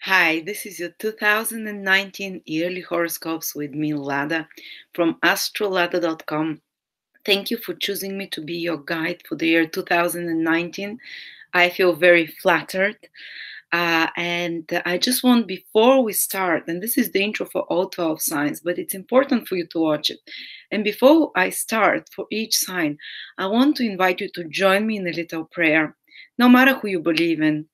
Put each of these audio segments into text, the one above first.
Hi, this is your 2019 yearly horoscopes with me, Lada, from astrolada.com. Thank you for choosing me to be your guide for the year 2019. I feel very flattered. And I just want, before we start, and this is the intro for all 12 signs, but it's important for you to watch it. And before I start for each sign, I want to invite you to join me in a little prayer, no matter who you believe in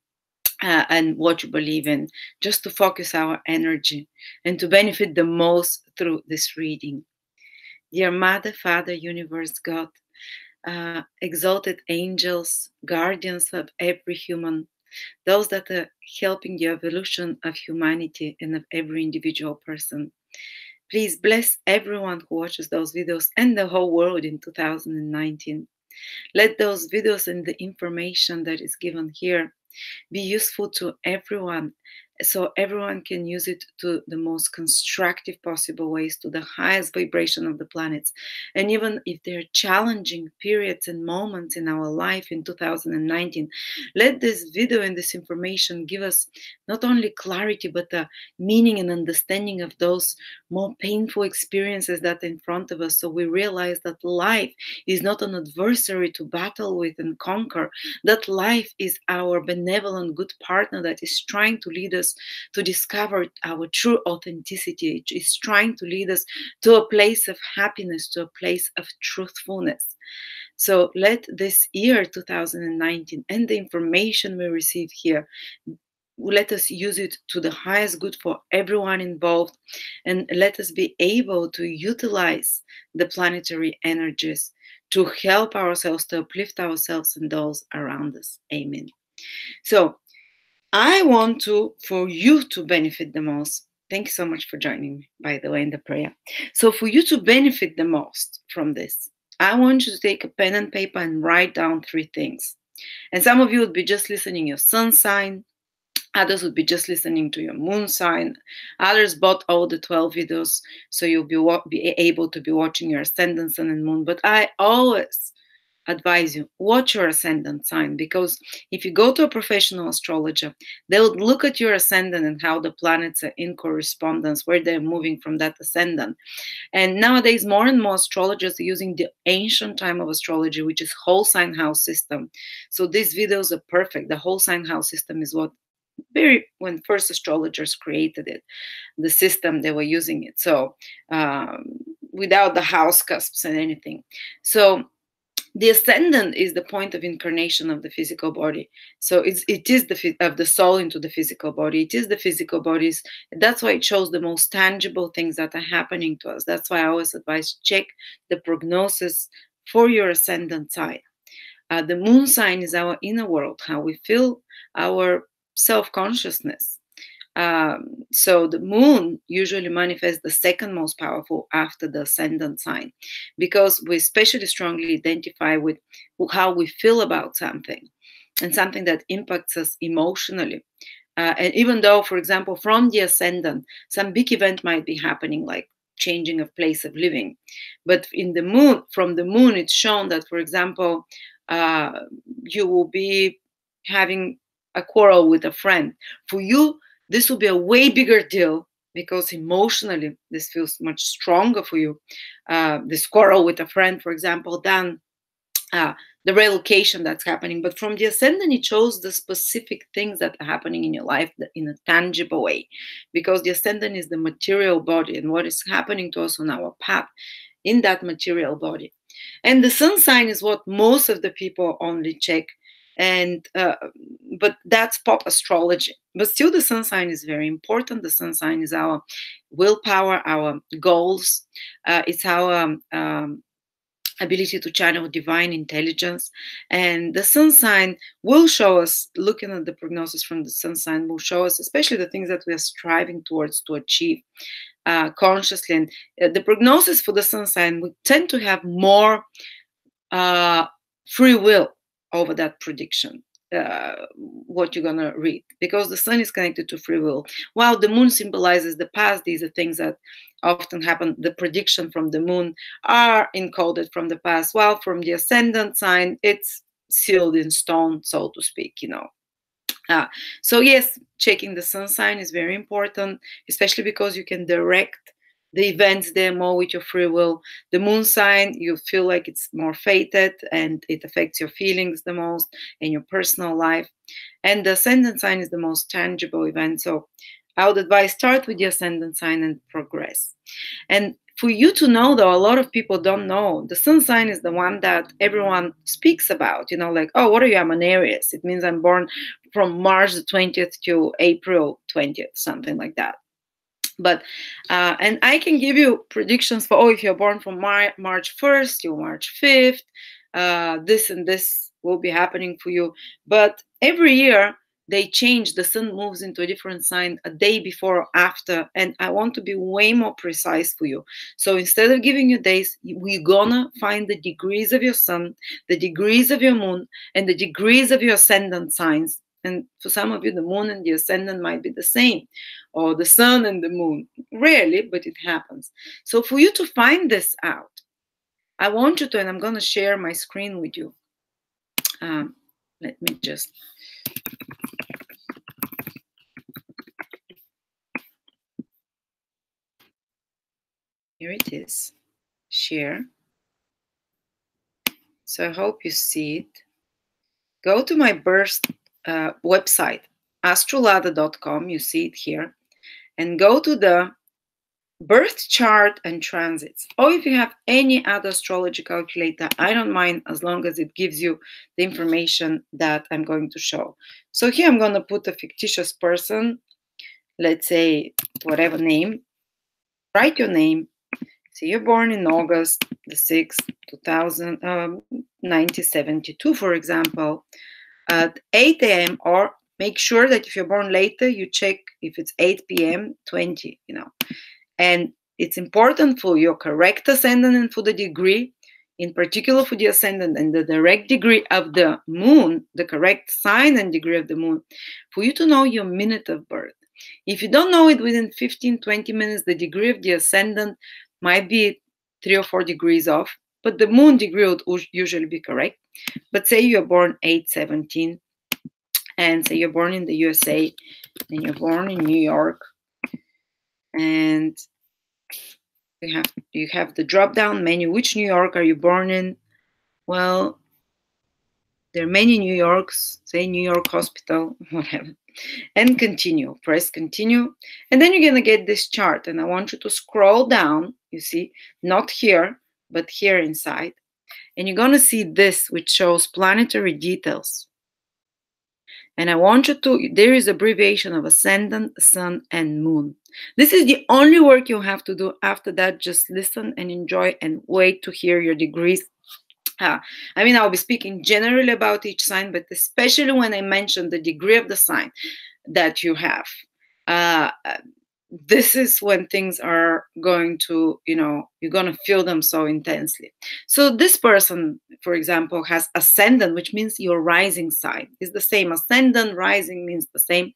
and what you believe in, just to focus our energy and to benefit the most through this reading. Dear Mother, Father, Universe, God, exalted angels, guardians of every human, those that are helping the evolution of humanity and of every individual person. Please bless everyone who watches those videos and the whole world in 2019. Let those videos and the information that is given here be useful to everyone, so everyone can use it to the most constructive possible ways, to the highest vibration of the planets. And even if there are challenging periods and moments in our life in 2019, let this video and this information give us not only clarity but a meaning and understanding of those more painful experiences that are in front of us, so we realize that life is not an adversary to battle with and conquer, that life is our benevolent good partner that is trying to lead us to discover our true authenticity. It is trying to lead us to a place of happiness, to a place of truthfulness. So let this year 2019 and the information we receive here, let us use it to the highest good for everyone involved, and let us be able to utilize the planetary energies to help ourselves, to uplift ourselves and those around us. Amen. So I want for you to benefit the most. Thank you so much for joining me, by the way, in the prayer. So for you to benefit the most from this, I want you to take a pen and paper and write down 3 things. And some of you would be just listening your sun sign. Others would be just listening to your moon sign. Others bought all the 12 videos, so you'll be able to be watching your ascendant, sun, and moon. But I always advise you, watch your ascendant sign, because if you go to a professional astrologer, they'll look at your ascendant and how the planets are in correspondence, where they're moving from that ascendant. And nowadays, more and more astrologers are using the ancient time of astrology, which is whole sign house system. So these videos are perfect. The whole sign house system is what when first astrologers created it, the system they were using it. So without the house cusps and anything. So the ascendant is the point of incarnation of the physical body. So it is of the soul into the physical body. It is the physical bodies. That's why it shows the most tangible things that are happening to us. That's why I always advise, check the prognosis for your ascendant sign. The moon sign is our inner world, how we feel, our self-consciousness. So the moon usually manifests the second most powerful after the ascendant sign, because we especially strongly identify with how we feel about something and something that impacts us emotionally. And even though, for example, from the ascendant, some big event might be happening, like changing of place of living, but from the moon, it's shown that, for example, you will be having a quarrel with a friend. For you, this will be a way bigger deal, because emotionally this feels much stronger for you, this quarrel with a friend, for example, than the relocation that's happening. But from the ascendant, it shows the specific things that are happening in your life in a tangible way, because the ascendant is the material body and what is happening to us on our path in that material body. And the sun sign is what most of the people only check, and but that's pop astrology. But still, the sun sign is very important. The sun sign is our willpower, our goals. It's our ability to channel divine intelligence. And the sun sign will show us, looking at the prognosis from the sun sign, will show us especially the things that we are striving towards to achieve consciously. And the prognosis for the sun sign would tend to have more free will over that prediction, what you're going to read, because the sun is connected to free will, while the moon symbolizes the past. These are things that often happen. The prediction from the moon are encoded from the past, while from the ascendant sign, it's sealed in stone, so to speak, So yes, checking the sun sign is very important, especially because you can direct the events there more with your free will. The moon sign, you feel like it's more fated and it affects your feelings the most and your personal life. And the ascendant sign is the most tangible event. So I would advise start with the ascendant sign and progress. And for you to know, though, a lot of people don't know, the sun sign is the one that everyone speaks about. You know, like, oh, what are you? I'm an Aries. It means I'm born from March the 20th to April 20th, something like that. But and I can give you predictions for, oh, if you're born from March 1st to March 5th, this and this will be happening for you. But every year they change, the sun moves into a different sign a day before or after, and I want to be way more precise for you. So instead of giving you days, we're gonna find the degrees of your sun, the degrees of your moon, and the degrees of your ascendant signs. And for some of you, the moon and the ascendant might be the same, or the sun and the moon. Rarely, but it happens. So for you to find this out, I want you to, and I'm going to share my screen with you. Let me just. Here it is. Share. So I hope you see it. Go to my birth website, astrolada.com. You see it here. And go to the birth chart and transits. Or if you have any other astrology calculator, I don't mind as long as it gives you the information that I'm going to show. So here I'm going to put a fictitious person, let's say whatever name. Write your name. So you're born in August the 6th, 1972, for example, at 8 a.m. or make sure that if you're born later, you check if it's 8 p.m., 20, you know. And it's important for your correct ascendant and for the degree, in particular for the ascendant and the direct degree of the moon, the correct sign and degree of the moon, for you to know your minute of birth. If you don't know it within 15, 20 minutes, the degree of the ascendant might be 3 or 4 degrees off, but the moon degree would usually be correct. But say you're born 8/17, and say you're born in the USA, and you're born in New York, and you have the drop-down menu. Which New York are you born in? Well, there are many New Yorks, say New York Hospital, whatever. And continue, press continue. And then you're gonna get this chart, and I want you to scroll down, you see, not here, but here inside. And you're gonna see this, which shows planetary details. And I want you to, there is abbreviation of ascendant, sun, and moon. This is the only work you have to do. After that, just listen and enjoy and wait to hear your degrees. I mean, I'll be speaking generally about each sign, but especially when I mention the degree of the sign that you have. This is when things are going to, you know, you're going to feel them so intensely. So this person, for example, has ascendant, which means your rising sign is the same. Ascendant, rising means the same.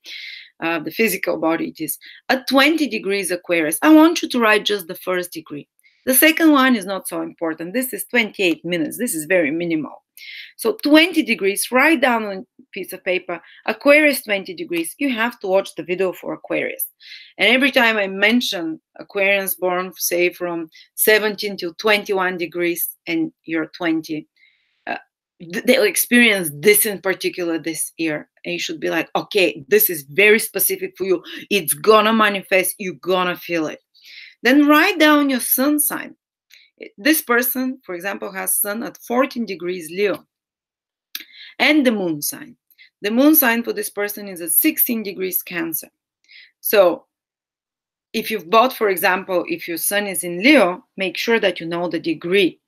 The physical body, it is at 20 degrees Aquarius. I want you to write just the first degree. The second one is not so important. This is 28 minutes. This is very minimal. So 20 degrees, write down on a piece of paper, Aquarius 20 degrees. You have to watch the video for Aquarius. And every time I mention Aquarians born, say, from 17 to 21 degrees and you're 20, they'll experience this in particular this year. And you should be like, okay, this is very specific for you. It's gonna manifest. You're gonna feel it. Then write down your sun sign. This person, for example, has sun at 14 degrees Leo. And the moon sign. The moon sign for this person is at 16 degrees Cancer. So if you've bought, for example, if your sun is in Leo, make sure that you know the degree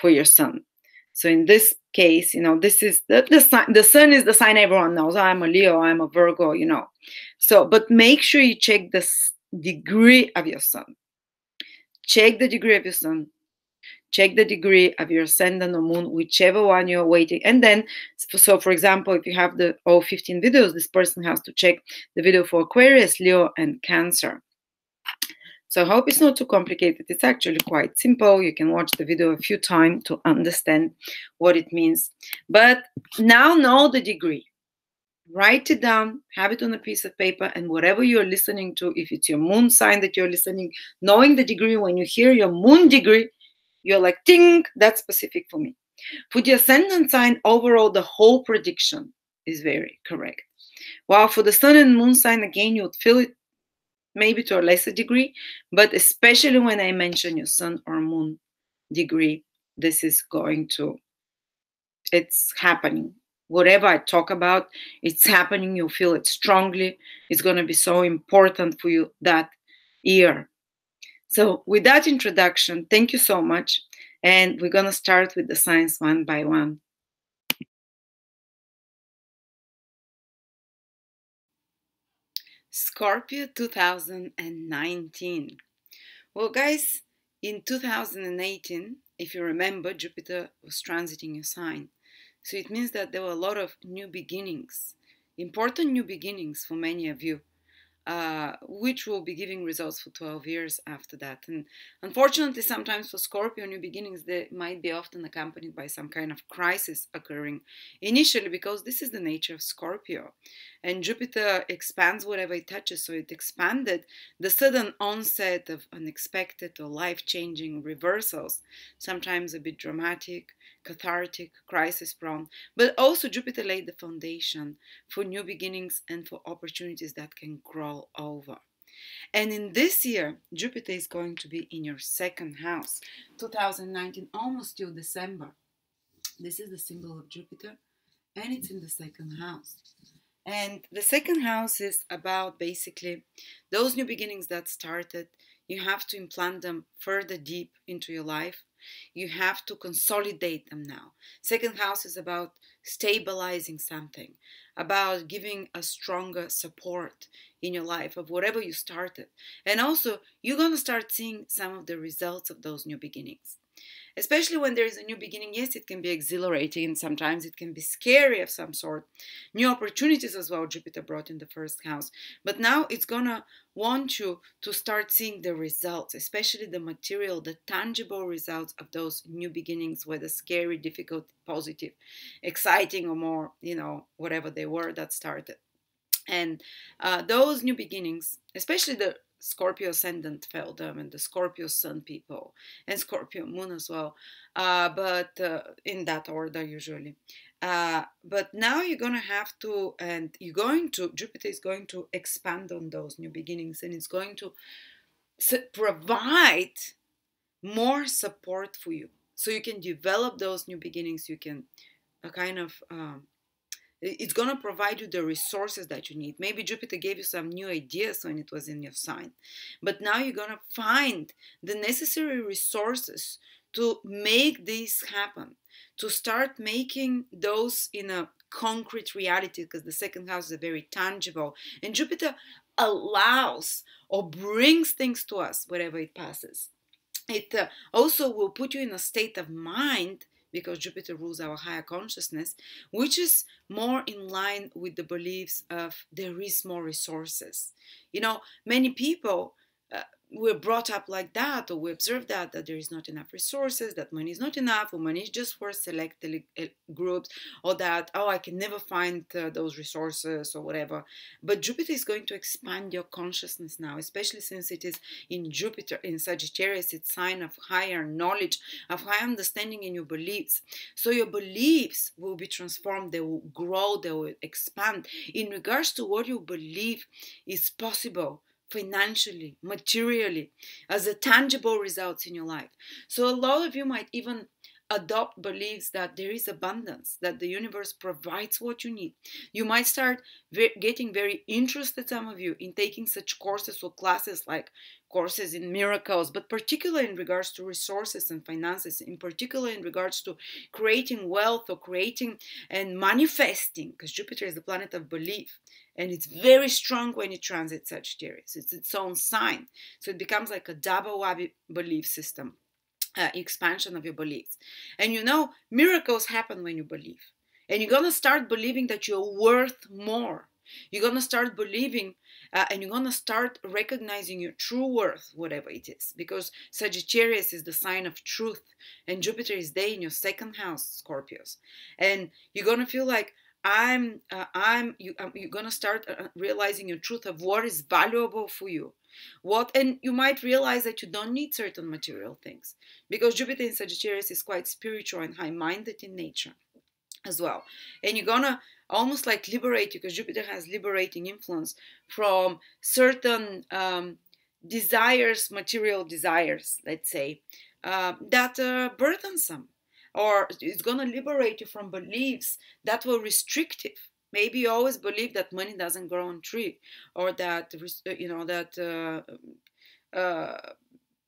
for your sun. So in this case, you know, this is the sign. The sun is the sign everyone knows. I'm a Leo, I'm a Virgo, you know. So, but make sure you check the degree of your sun. Check the degree of your sun. Check the degree of your ascendant or moon, whichever one you're waiting. And then, so for example, if you have the all 15 videos, this person has to check the video for Aquarius, Leo, and Cancer. So I hope it's not too complicated. It's actually quite simple. You can watch the video a few times to understand what it means. But now know the degree. Write it down, have it on a piece of paper, and whatever you're listening to, if it's your moon sign that you're listening, knowing the degree, when you hear your moon degree, you're like, ting, that's specific for me. For the ascendant sign, overall, the whole prediction is very correct. While for the sun and moon sign, again, you would feel it maybe to a lesser degree, but especially when I mention your sun or moon degree, this is going to, it's happening. Whatever I talk about, it's happening. You feel it strongly. It's going to be so important for you that year. So, with that introduction, thank you so much. And we're going to start with the signs one by one. Scorpio 2019. Well, guys, in 2018, if you remember, Jupiter was transiting your sign. So it means that there were a lot of new beginnings, important new beginnings for many of you. Which will be giving results for 12 years after that. And unfortunately, sometimes for Scorpio, new beginnings, they might be often accompanied by some kind of crisis occurring initially, because this is the nature of Scorpio. And Jupiter expands whatever it touches, so it expanded the sudden onset of unexpected or life-changing reversals, sometimes a bit dramatic, cathartic, crisis-prone, but also Jupiter laid the foundation for new beginnings and for opportunities that can grow over. And in this year, Jupiter is going to be in your second house, 2019, almost till December. This is the symbol of Jupiter, and it's in the second house. And the second house is about basically those new beginnings that started. You have to implant them further deep into your life. You have to consolidate them now. Second house is about stabilizing something, about giving a stronger support in your life of whatever you started. And also, you're going to start seeing some of the results of those new beginnings. Especially when there is a new beginning, yes, it can be exhilarating, and sometimes it can be scary of some sort. New opportunities as well, Jupiter brought in the first house. But now it's gonna want you to start seeing the results, especially the material, the tangible results of those new beginnings, whether scary, difficult, positive, exciting, or more, whatever they were that started. And those new beginnings, especially the Scorpio ascendant Feldam and the Scorpio sun people and Scorpio moon as well, but in that order usually. But now you're going to have to, and Jupiter is going to expand on those new beginnings, and it's going to provide more support for you. So you can develop those new beginnings, you can kind of it's going to provide you the resources that you need. Maybe Jupiter gave you some new ideas when it was in your sign, but now you're going to find the necessary resources to make this happen, to start making those in a concrete reality, because the second house is very tangible, and Jupiter allows or brings things to us wherever it passes. It also will put you in a state of mind, because Jupiter rules our higher consciousness, which is more in line with the beliefs of there is more resources. Many people we're brought up like that, or we observe that there is not enough resources, that money is not enough, or money is just for select groups, or that, I can never find those resources or whatever. But Jupiter is going to expand your consciousness now, especially since it is in Jupiter, in Sagittarius. It's a sign of higher knowledge, of higher understanding in your beliefs. So your beliefs will be transformed, they will grow, they will expand in regards to what you believe is possible financially, materially, as a tangible results in your life. So a lot of you might even adopt beliefs that there is abundance, that the universe provides what you need. You might start getting very interested, some of you, in taking such courses or classes like courses in miracles, but particularly in regards to resources and finances, in particular in regards to creating wealth or creating and manifesting, because Jupiter is the planet of belief. And it's very strong when it transits Sagittarius. It's its own sign. So it becomes like a double whammy belief system, expansion of your beliefs. And miracles happen when you believe. And you're going to start believing that you're worth more. You're going to start believing and you're going to start recognizing your true worth, whatever it is. Because Sagittarius is the sign of truth. And Jupiter is there in your second house, Scorpios. And you're going to feel like, you're gonna start realizing your truth of what is valuable for you, and you might realize that you don't need certain material things, because Jupiter in Sagittarius is quite spiritual and high-minded in nature as well. And you're gonna almost like liberate you, because Jupiter has liberating influence from certain desires, material desires, let's say, that are burdensome, or it's gonna liberate you from beliefs that were restrictive. Maybe you always believe that money doesn't grow on tree, or that uh,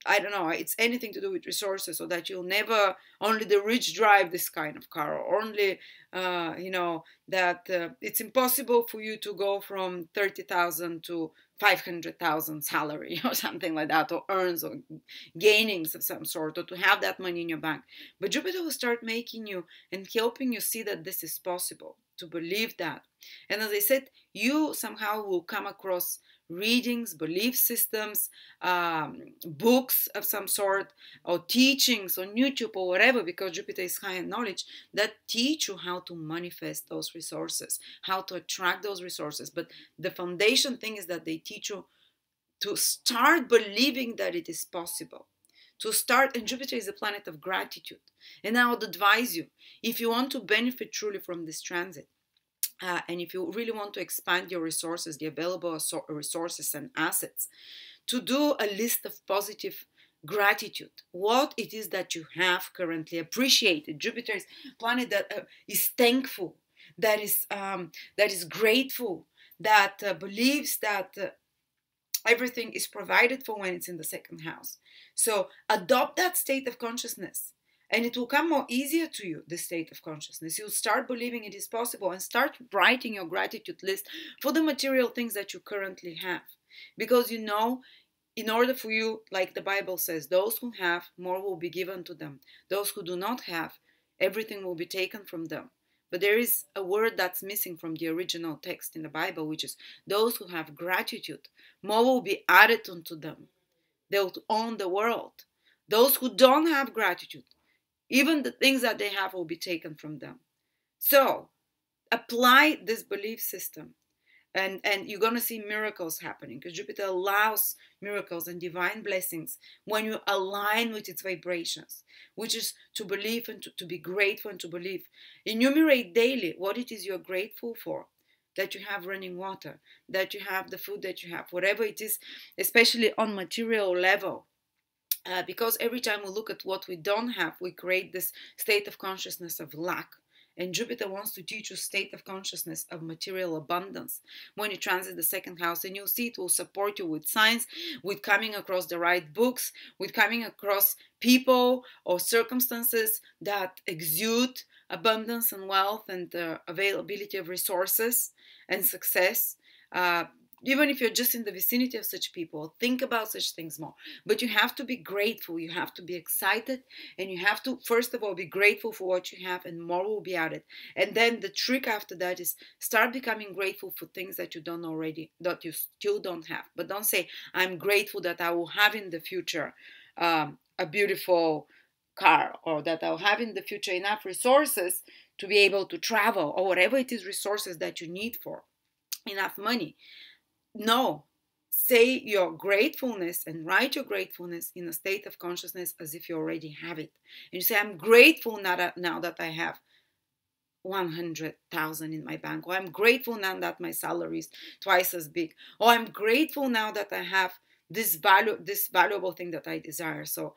I don't know, it's anything to do with resources, so that you'll never, only the rich drive this kind of car, or only, that it's impossible for you to go from 30,000 to 500,000 salary or something like that, or earns or gainings of some sort, or to have that money in your bank. But Jupiter will start making you and helping you see that this is possible, to believe that. And as I said, you somehow will come across readings, belief systems, books of some sort, or teachings on YouTube or whatever, because Jupiter is high in knowledge, that teach you how to manifest those resources, how to attract those resources. But the foundation thing is that they teach you to start believing that it is possible. To start, and Jupiter is a planet of gratitude. And I would advise you, if you want to benefit truly from this transit, and if you really want to expand your resources, the available resources and assets, to do a list of positive gratitude, what it is that you have currently appreciated. Jupiter is a planet that is thankful, that is grateful, that believes that everything is provided for when it's in the second house. So adopt that state of consciousness, and it will come more easier to you, this state of consciousness. You'll start believing it is possible, and start writing your gratitude list for the material things that you currently have. Because in order for you, like the Bible says, those who have, more will be given to them. Those who do not have, everything will be taken from them. But there is a word that's missing from the original text in the Bible, which is those who have gratitude, more will be added unto them. They'll own the world. Those who don't have gratitude, even the things that they have will be taken from them. So apply this belief system, and you're going to see miracles happening, because Jupiter allows miracles and divine blessings when you align with its vibrations, which is to believe and to be grateful and to believe. Enumerate daily what it is you're grateful for. That you have running water, that you have the food that you have, whatever it is, especially on material level. Because every time we look at what we don't have, we create this state of consciousness of lack. And Jupiter wants to teach you state of consciousness of material abundance when you transit the second house. And you'll see it will support you with science, with coming across the right books, with coming across people or circumstances that exude abundance and wealth and availability of resources and success. Even if you're just in the vicinity of such people, think about such things more. But you have to be grateful, you have to be excited, and you have to, first of all, be grateful for what you have, and more will be added. And then the trick after that is start becoming grateful for things that you don't already, that you still don't have. But don't say, I'm grateful that I will have in the future a beautiful car, or that I'll have in the future enough resources to be able to travel, or whatever it is, resources that you need for, enough money. No, say your gratefulness and write your gratefulness in a state of consciousness as if you already have it. And you say, I'm grateful now that I have 100,000 in my bank, or I'm grateful now that my salary is twice as big, or I'm grateful now that I have this valuable thing that I desire. So,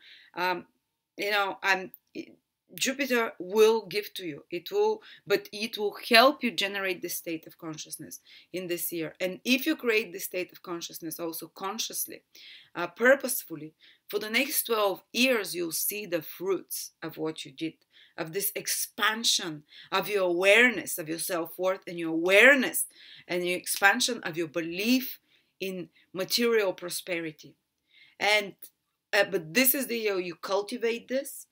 Jupiter will give to you. But it will help you generate this state of consciousness in this year. And if you create this state of consciousness also consciously, purposefully, for the next 12 years, you'll see the fruits of what you did, of this expansion of your awareness of your self-worth, and your awareness and your expansion of your belief in material prosperity. And but this is the year you cultivate this.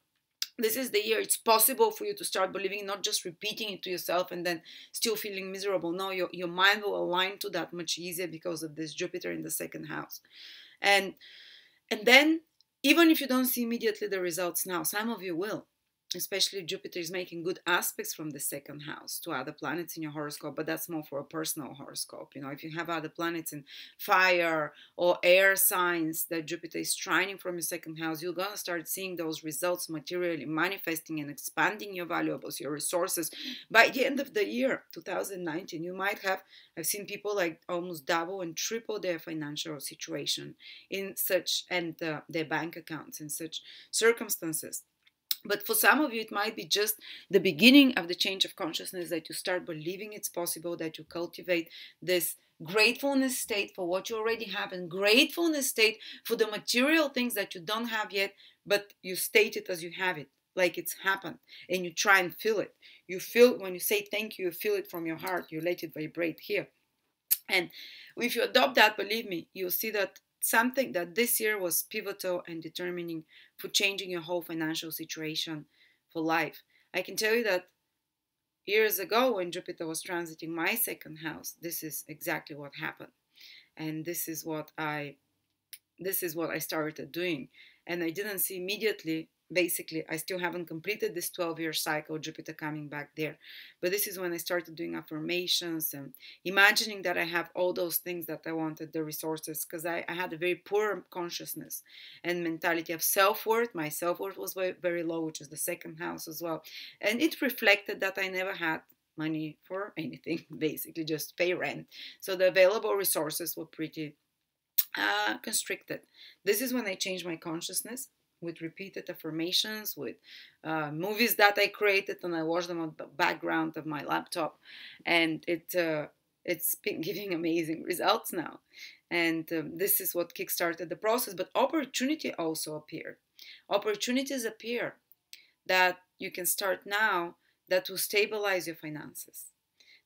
This is the year it's possible for you to start believing, not just repeating it to yourself and then still feeling miserable. No, your mind will align to that much easier because of this Jupiter in the second house. And then, even if you don't see immediately the results now, some of you will. especially Jupiter is making good aspects from the second house to other planets in your horoscope, but that's more for a personal horoscope. If you have other planets in fire or air signs that Jupiter is trining from your second house, you're going to start seeing those results materially manifesting and expanding your valuables, your resources. By the end of the year 2019, you might have, I've seen people like almost double and triple their financial situation in such, and their bank accounts in such circumstances. But for some of you, it might be just the beginning of the change of consciousness, that you start believing it's possible, that you cultivate this gratefulness state for what you already have, and gratefulness state for the material things that you don't have yet, but you state it as you have it, like it's happened, and you try and feel it. You feel, when you say thank you, you feel it from your heart, you let it vibrate here. And if you adopt that, believe me, you'll see that something that this year was pivotal and determining for changing your whole financial situation for life. I can tell you that years ago, when Jupiter was transiting my second house, this is exactly what happened. And this is what I started doing. And I didn't see immediately, basically, I still haven't completed this 12-year cycle, Jupiter coming back there. But this is when I started doing affirmations and imagining that I have all those things that I wanted, the resources, because I had a very poor consciousness and mentality of self-worth. My self-worth was very, very low, which is the second house as well. And it reflected that I never had money for anything, basically just pay rent. So the available resources were pretty constricted. This is when I changed my consciousness with repeated affirmations, with movies that I created, and I watched them on the background of my laptop, and it's been giving amazing results now. And this is what kickstarted the process. But opportunity also appeared. Opportunities appear that you can start now, that will stabilize your finances.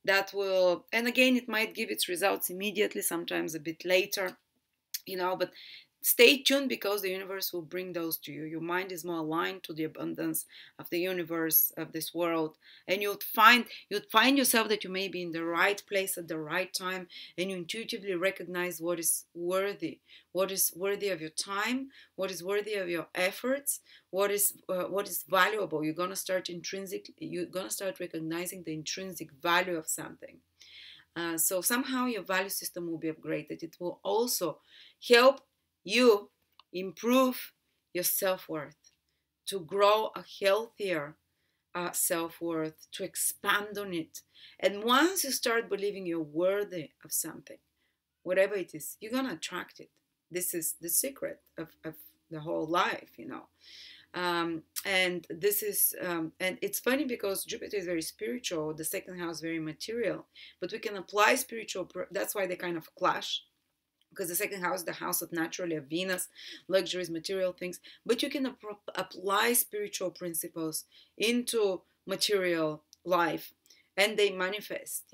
That will, and again, it might give its results immediately, sometimes a bit later, but stay tuned, because the universe will bring those to you. Your mind is more aligned to the abundance of the universe, of this world, and you'd find yourself that you may be in the right place at the right time, and you intuitively recognize what is worthy of your time, what is worthy of your efforts, what is valuable. You're gonna start recognizing the intrinsic value of something. So somehow your value system will be upgraded. It will also help you improve your self-worth, to grow a healthier self-worth, to expand on it. And once you start believing you're worthy of something, whatever it is, you're going to attract it. This is the secret of the whole life, and this is and it's funny, because Jupiter is very spiritual, the second house very material, but we can apply spiritual, that's why they kind of clash, because the second house is the house of naturally of Venus, luxuries, material things, but you can apply spiritual principles into material life, and they manifest,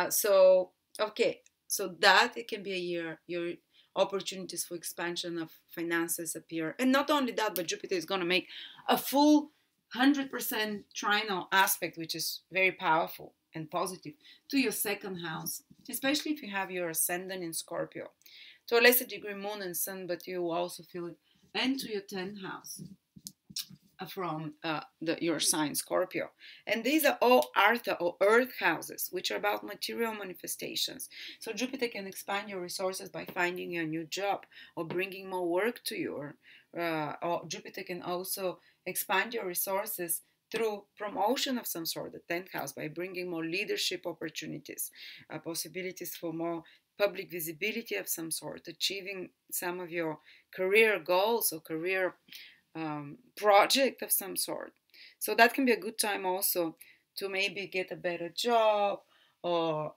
so okay, so that it can be a year your opportunities for expansion of finances appear. And not only that, but Jupiter is going to make a full 100% trinal aspect, which is very powerful and positive, to your second house, especially if you have your ascendant in Scorpio. To a lesser degree, Moon and Sun, but you will also feel it. And to your 10th house from your sign Scorpio. And these are all Artha or earth houses, which are about material manifestations. So Jupiter can expand your resources by finding you a new job or bringing more work to you, or Jupiter can also expand your resources through promotion of some sort, the 10th house, by bringing more leadership opportunities, possibilities for more public visibility of some sort, achieving some of your career goals or career project of some sort. So that can be a good time also to maybe get a better job, or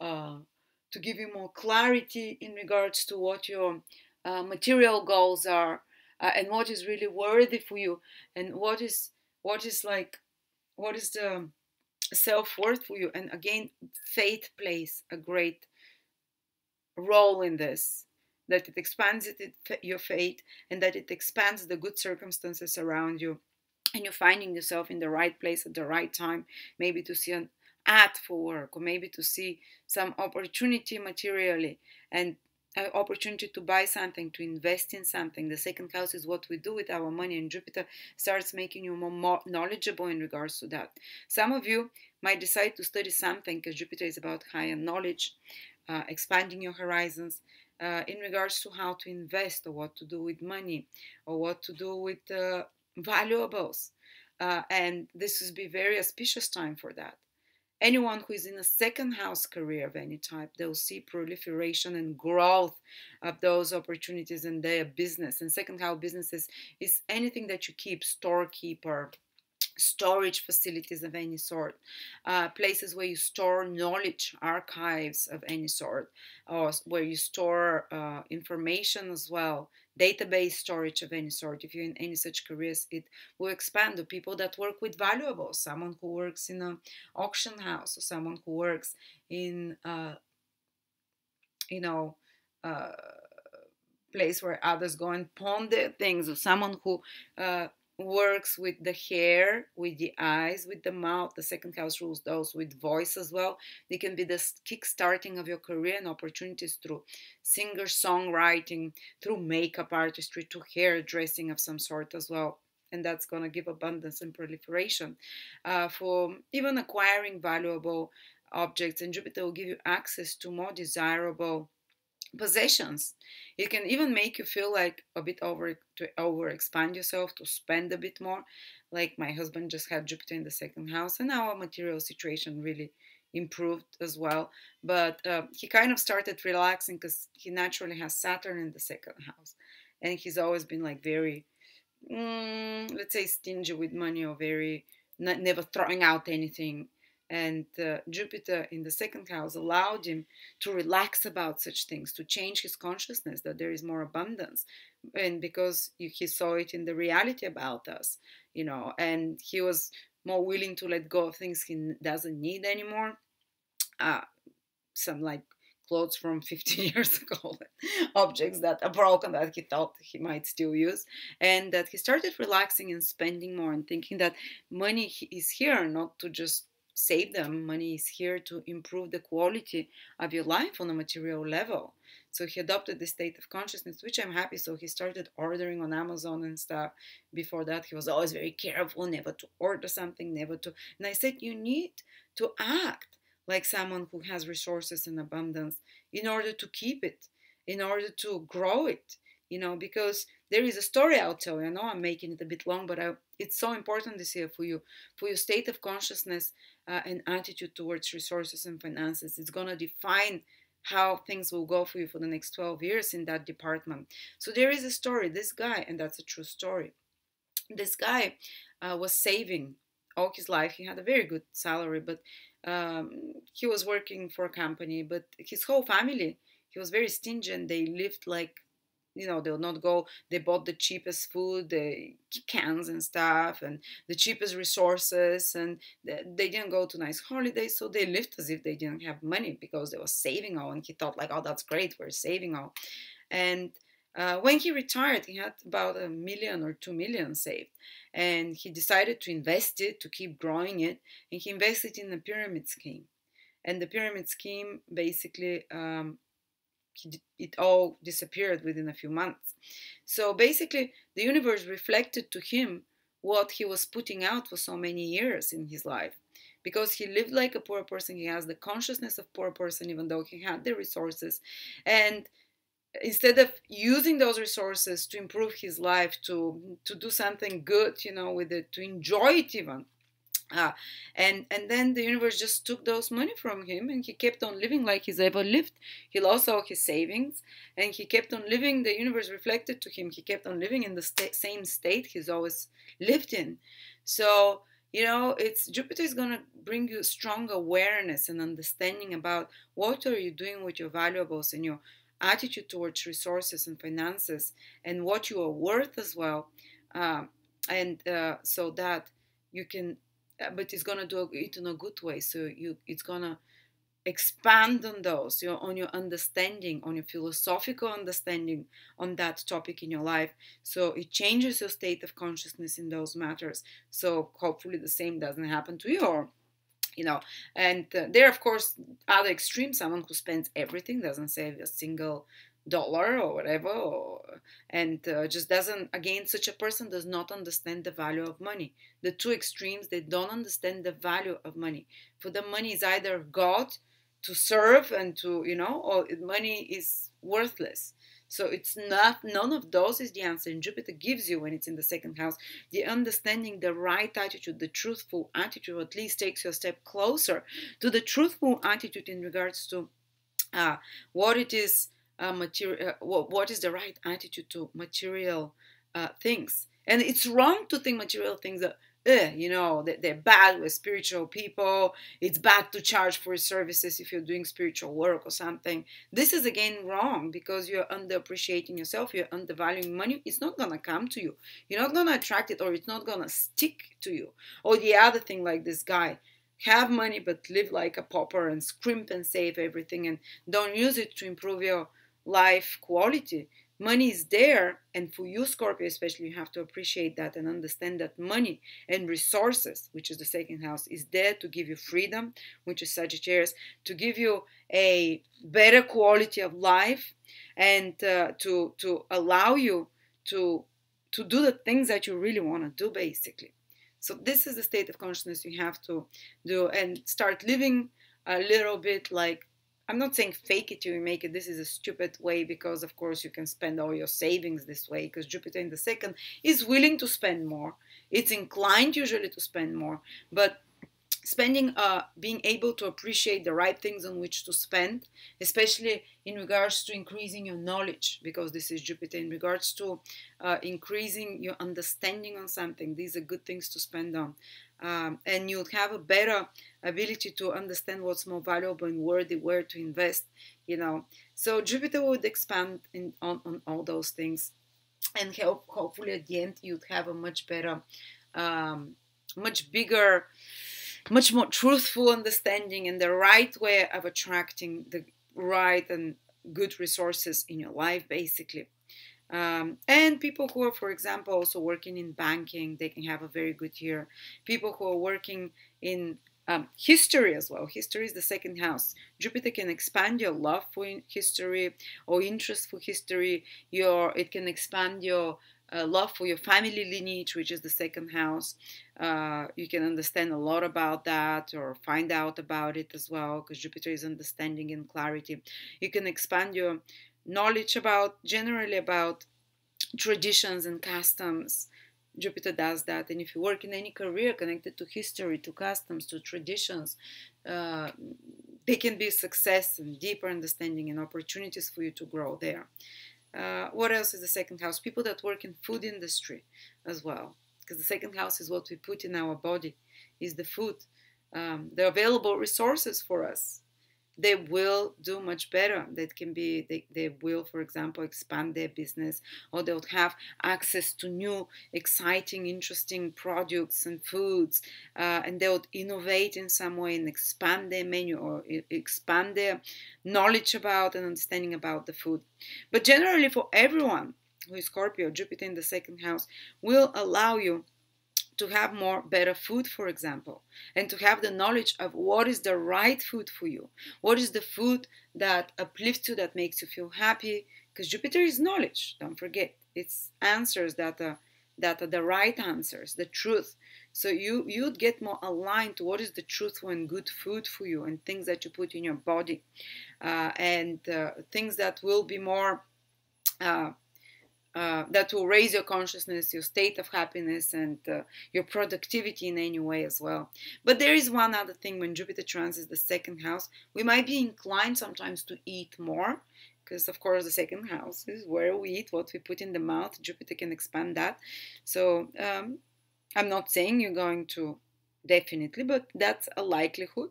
to give you more clarity in regards to what your material goals are, and what is really worthy for you, and what is the self-worth for you. And again, faith plays a great role in this, that it expands your faith, and that it expands the good circumstances around you, and you're finding yourself in the right place at the right time, maybe to see an ad for work, or maybe to see some opportunity materially, and opportunity to buy something, to invest in something. The second house is what we do with our money, and Jupiter starts making you more knowledgeable in regards to that. Some of you might decide to study something because Jupiter is about higher knowledge, expanding your horizons. In regards to how to invest or what to do with money or what to do with valuables. And this would be very auspicious time for that. Anyone who is in a second house career of any type, they'll see proliferation and growth of those opportunities in their business. And second house businesses is anything that you keep, storekeeper, storage facilities of any sort, places where you store knowledge, archives of any sort, or where you store information as well, database storage of any sort. If you're in any such careers, it will expand to people that work with valuables, someone who works in an auction house, or someone who works in, uh, place where others go and pawn their things, or someone who works with the hair, with the eyes, with the mouth. The second house rules those with voice as well. They can be the kick-starting of your career and opportunities through singer-songwriting, through makeup artistry, to hairdressing of some sort as well. And that's going to give abundance and proliferation for even acquiring valuable objects. And Jupiter will give you access to more desirable possessions. It can even make you feel like a bit over expand yourself, to spend a bit more. Like my husband just had Jupiter in the second house, and our material situation really improved as well. But he kind of started relaxing because he naturally has Saturn in the second house, and he's always been like very, let's say, stingy with money, or very never throwing out anything. And Jupiter in the second house allowed him to relax about such things, to change his consciousness that there is more abundance. And because he saw it in the reality about us, and he was more willing to let go of things he doesn't need anymore. Some like clothes from 15 years ago, objects that are broken that he thought he might still use, and that he started relaxing and spending more and thinking that money is here not to just save them. Money is here to improve the quality of your life on a material level. So he adopted this state of consciousness, which I'm happy. So he started ordering on Amazon and stuff. Before that, he was always very careful never to order something, never to. And I said, you need to act like someone who has resources in abundance in order to keep it, in order to grow it, because there is a story I'll tell you. I know I'm making it a bit long, but it's so important this year for you, for your state of consciousness and attitude towards resources and finances. It's going to define how things will go for you for the next 12 years in that department. So there is a story. This guy, and that's a true story, this guy was saving all his life. He had a very good salary, but he was working for a company, but his whole family, he was very stingy, and they lived like, they'll not go, they bought the cheapest food, the cans and stuff, and the cheapest resources, and they didn't go to nice holidays, so they lived as if they didn't have money because they were saving all, and he thought like, oh, that's great, we're saving all. And when he retired, he had about 1 million or 2 million saved, and he decided to invest it, to keep growing it, and he invested in a pyramid scheme. And the pyramid scheme basically, it all disappeared within a few months. So basically, the universe reflected to him what he was putting out for so many years in his life. Because he lived like a poor person, he has the consciousness of poor person, even though he had the resources. And instead of using those resources to improve his life, to do something good, with it, to enjoy it even, and then the universe just took those money from him, and he kept on living like he's ever lived. He lost all his savings, and he kept on living. The universe reflected to him. He kept on living in the same state he's always lived in. So it's Jupiter is going to bring you strong awareness and understanding about what are you doing with your valuables and your attitude towards resources and finances, and what you are worth as well, and so that you can, but it's gonna do it in a good way. So it's gonna expand on those, on your understanding, on your philosophical understanding on that topic in your life. So it changes your state of consciousness in those matters. So hopefully the same doesn't happen to you, or and there, of course, other extremes, someone who spends everything, doesn't save a single dollar or whatever, and just doesn't, again, such a person does not understand the value of money. The two extremes, they don't understand the value of money. For them, money is either God to serve and to, or money is worthless. So it's not, none of those is the answer. And Jupiter gives you, when it's in the second house, the understanding, the right attitude, the truthful attitude, or at least takes you a step closer to the truthful attitude in regards to what it is, material. What is the right attitude to material things? And it's wrong to think material things are, they're bad with spiritual people. It's bad to charge for services if you're doing spiritual work or something. This is again wrong, because you're underappreciating yourself. You're undervaluing money. It's not gonna come to you. You're not gonna attract it, or it's not gonna stick to you. Or the other thing, like this guy, have money but live like a pauper and scrimp and save everything and don't use it to improve your life quality. Money is there, and for you, Scorpio especially, you have to appreciate that and understand that money and resources, which is the second house, is there to give you freedom, which is Sagittarius, to give you a better quality of life, and to allow you to do the things that you really want to do, basically. So this is the state of consciousness you have to do, and start living a little bit like, I'm not saying fake it till you make it. This is a stupid way, because of course you can spend all your savings this way, because Jupiter in the second is willing to spend more. It's inclined usually to spend more, but spending, being able to appreciate the right things on which to spend, especially in regards to increasing your knowledge, because this is Jupiter, in regards to increasing your understanding on something. These are good things to spend on. And you'll have a better ability to understand what's more valuable and worthy, where to invest, So Jupiter would expand on all those things, and hopefully at the end you'd have a much better, much bigger, much more truthful understanding, and the right way of attracting the right and good resources in your life, basically. And people who are, for example, also working in banking, they can have a very good year. People who are working in history as well. History is the second house. Jupiter can expand your love for history or interest for history. It can expand your love for your family lineage, which is the second house. You can understand a lot about that, or find out about it as well, because Jupiter is understanding and clarity. You can expand your knowledge generally about traditions and customs. Jupiter does that. And if you work in any career connected to history, to customs, to traditions, they can be success and deeper understanding and opportunities for you to grow there. What else is the second house? People that work in food industry as well, because the second house is what we put in our body, is the food, the available resources for us. They will do much better. That can be, they will, for example, expand their business, or they'll have access to new, exciting, interesting products and foods, and they'll innovate in some way and expand their menu, or expand their knowledge about and understanding about the food. But generally, for everyone who is Scorpio, Jupiter in the second house will allow you to have better food, for example, and to have the knowledge of what is the right food for you. What is the food that uplifts you, that makes you feel happy? Because Jupiter is knowledge, don't forget. It's answers that are the right answers, the truth. So you'd get more aligned to what is the truthful and good food for you, and things that you put in your body, and things that will be more that will raise your consciousness, your state of happiness, and your productivity in any way as well. But there is one other thing. When Jupiter transits the second house, we might be inclined sometimes to eat more, because of course the second house is where we eat, what we put in the mouth. Jupiter can expand that. So I'm not saying you're going to definitely, but that's a likelihood,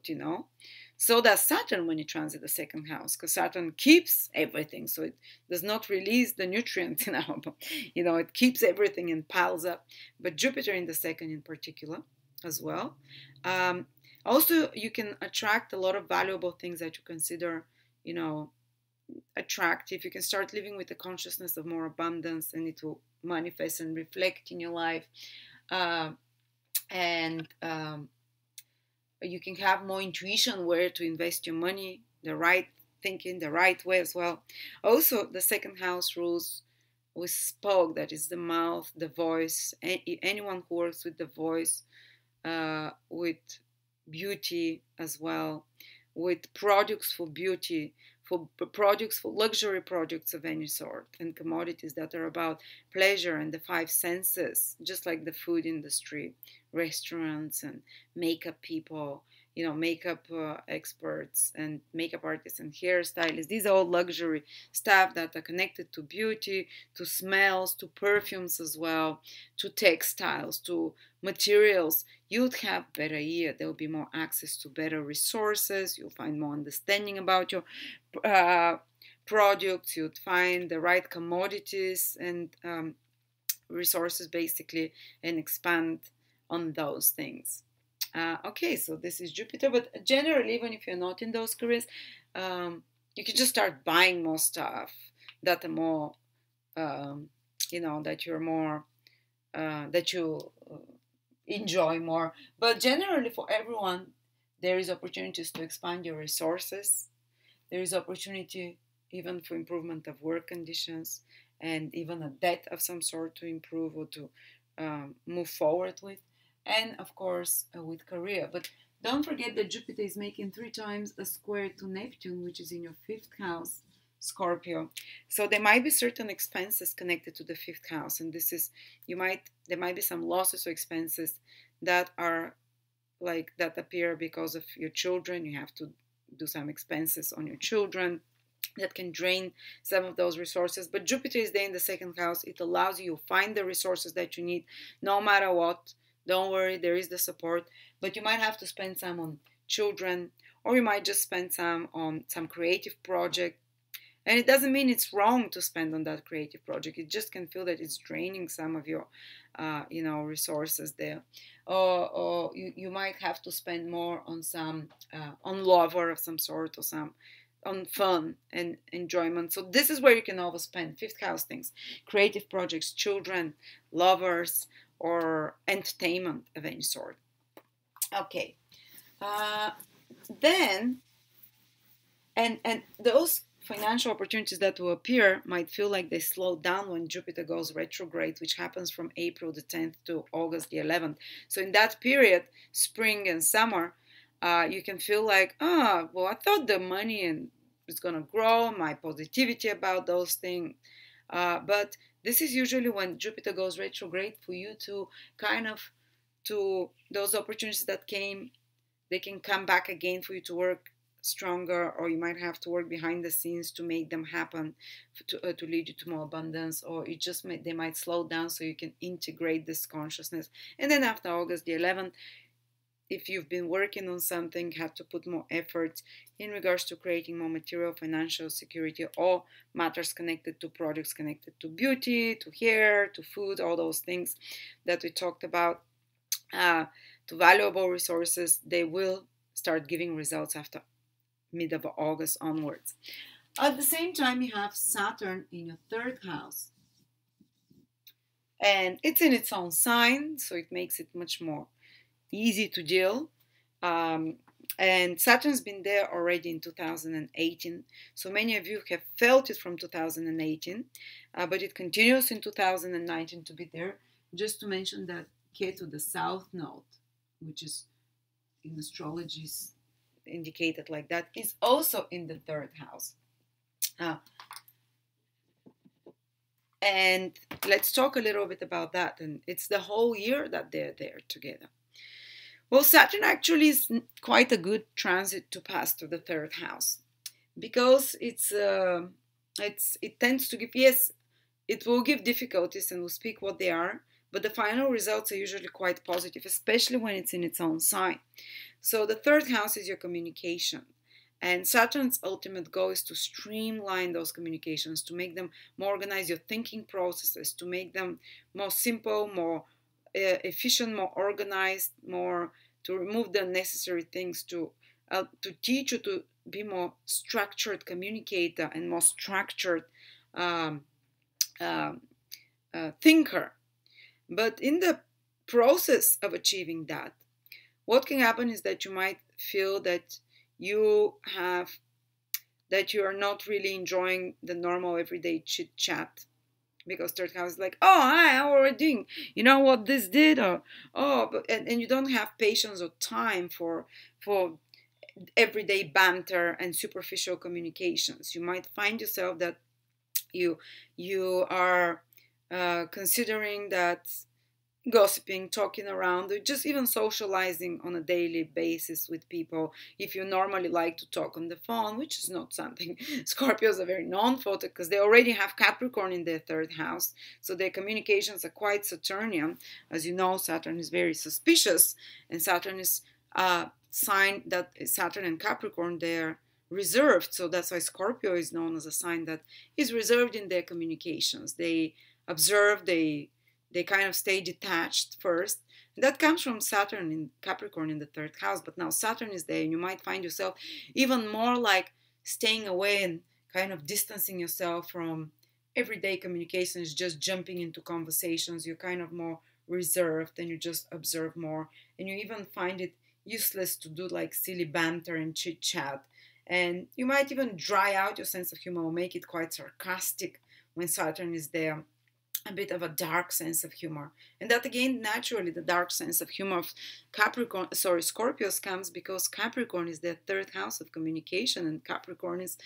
So does Saturn when it transits the second house, because Saturn keeps everything, so it does not release the nutrients in our body. It keeps everything and piles up. But Jupiter in the second in particular as well. Also, you can attract a lot of valuable things that you consider, attractive. You can start living with the consciousness of more abundance, and it will manifest and reflect in your life. You can have more intuition where to invest your money, the right thinking the right way as well. Also, the second house rules with spoke, that is the mouth, the voice. Anyone who works with the voice, with beauty as well, with products for beauty, for products, for luxury products of any sort, and commodities that are about pleasure and the five senses, just like the food industry, restaurants and makeup people, makeup experts and makeup artists and hairstylists. These are all luxury stuff that are connected to beauty, to smells, to perfumes as well, to textiles, to materials. You'd have better year. There will be more access to better resources. You'll find more understanding about your products. You'd find the right commodities and resources, basically, and expand on those things. Okay, so this is Jupiter, but generally, even if you're not in those careers, you can just start buying more stuff that are more, that you're more, that you enjoy more. But generally, for everyone, there is opportunities to expand your resources. There is opportunity even for improvement of work conditions and even a debt of some sort to improve or to move forward with. And of course, with career. But don't forget that Jupiter is making 3 times a square to Neptune, which is in your 5th house, Scorpio. So there might be certain expenses connected to the 5th house, and there might be some losses or expenses that are that appear because of your children. You have to do some expenses on your children that can drain some of those resources. But Jupiter is there in the 2nd house. It allows you to find the resources that you need no matter what. Don't worry, there is the support, but you might have to spend some on children, or you might just spend some on some creative project. And it doesn't mean it's wrong to spend on that creative project. It just can feel that it's draining some of your, resources there. Or you might have to spend more on some, on lover of some sort, or some on fun and enjoyment. So this is where you can overspend. 5th house things, creative projects, children, lovers, or entertainment of any sort. Okay. Then, and those financial opportunities that will appear might feel like they slow down when Jupiter goes retrograde, which happens from April the 10th to August the 11th. So in that period, spring and summer, you can feel like, well, I thought the money is going to grow, my positivity about those things. But this is usually when Jupiter goes retrograde, for you to to those opportunities that came, they can come back again for you to work stronger, or you might have to work behind the scenes to make them happen, to lead you to more abundance, or they might slow down so you can integrate this consciousness. And then after August the 11th, if you've been working on something, have to put more effort in regards to creating more material, financial security, or matters connected to products connected to beauty, to hair, to food, all those things that we talked about, to valuable resources. They will start giving results after mid of August onwards. At the same time, you have Saturn in your 3rd house. And it's in its own sign, so it makes it much more easy to deal. And Saturn's been there already in 2018. So many of you have felt it from 2018, but it continues in 2019 to be there. Just to mention that Ketu, the South Node, which is in astrology is indicated like that, is also in the 3rd house. And let's talk a little bit about that. And it's the whole year that they're there together. Well, Saturn actually is quite a good transit to pass to the 3rd house, because it tends to give, yes, it will give difficulties, and we'll speak what they are, but the final results are usually quite positive, especially when it's in its own sign. So the 3rd house is your communication, and Saturn's ultimate goal is to streamline those communications, to make them more organized, your thinking processes, to make them more simple, more efficient, more organized, more to remove the unnecessary things, to teach you to be more structured communicator and more structured thinker. But in the process of achieving that, what can happen is that you might feel that you have that you are not really enjoying the normal everyday chit chat, because third house is like, oh, hi, how are you doing? You know what this did? Or, oh, but, and you don't have patience or time for everyday banter and superficial communications. You might find yourself that you are considering that gossiping, talking around, or just even socializing on a daily basis with people. If you normally like to talk on the phone, which is not something Scorpios are very known for, because they already have Capricorn in their third house, so their communications are quite Saturnian. As you know, Saturn is very suspicious, and Saturn is a sign that Saturn and Capricorn, they're reserved. So that's why Scorpio is known as a sign that is reserved in their communications. They observe, they kind of stay detached first. And that comes from Saturn in Capricorn in the third house. But now Saturn is there, and you might find yourself even more like staying away and kind of distancing yourself from everyday communications, just jumping into conversations. You're kind of more reserved, and you just observe more. And you even find it useless to do like silly banter and chit chat. And you might even dry out your sense of humor or make it quite sarcastic when Saturn is there, a bit of a dark sense of humor. And that again, naturally, the dark sense of humor of Scorpios comes because Capricorn is the third house of communication, and Capricorn is,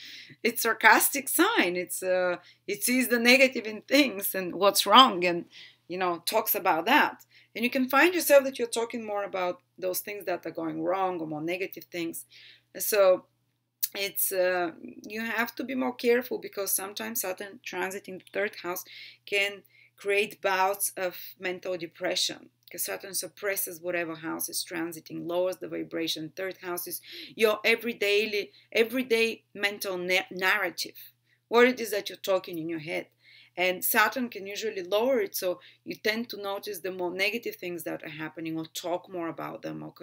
it's sarcastic sign. It sees the negative in things and what's wrong, and talks about that. And you can find yourself that you're talking more about those things that are going wrong or more negative things. So it's you have to be more careful, because sometimes Saturn transit in the third house can create bouts of mental depression, because Saturn suppresses whatever house is transiting, lowers the vibration. Third house is your everyday mental narrative, what it is that you're talking in your head. And Saturn can usually lower it, so you tend to notice the more negative things that are happening, or talk more about them, or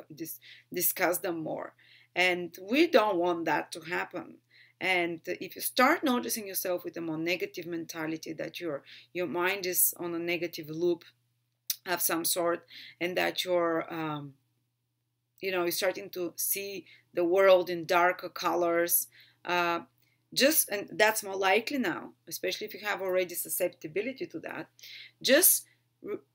discuss them more. And we don't want that to happen. And if you start noticing yourself with a more negative mentality, that your mind is on a negative loop of some sort, and that you're starting to see the world in darker colors, and that's more likely now, especially if you have already susceptibility to that. Just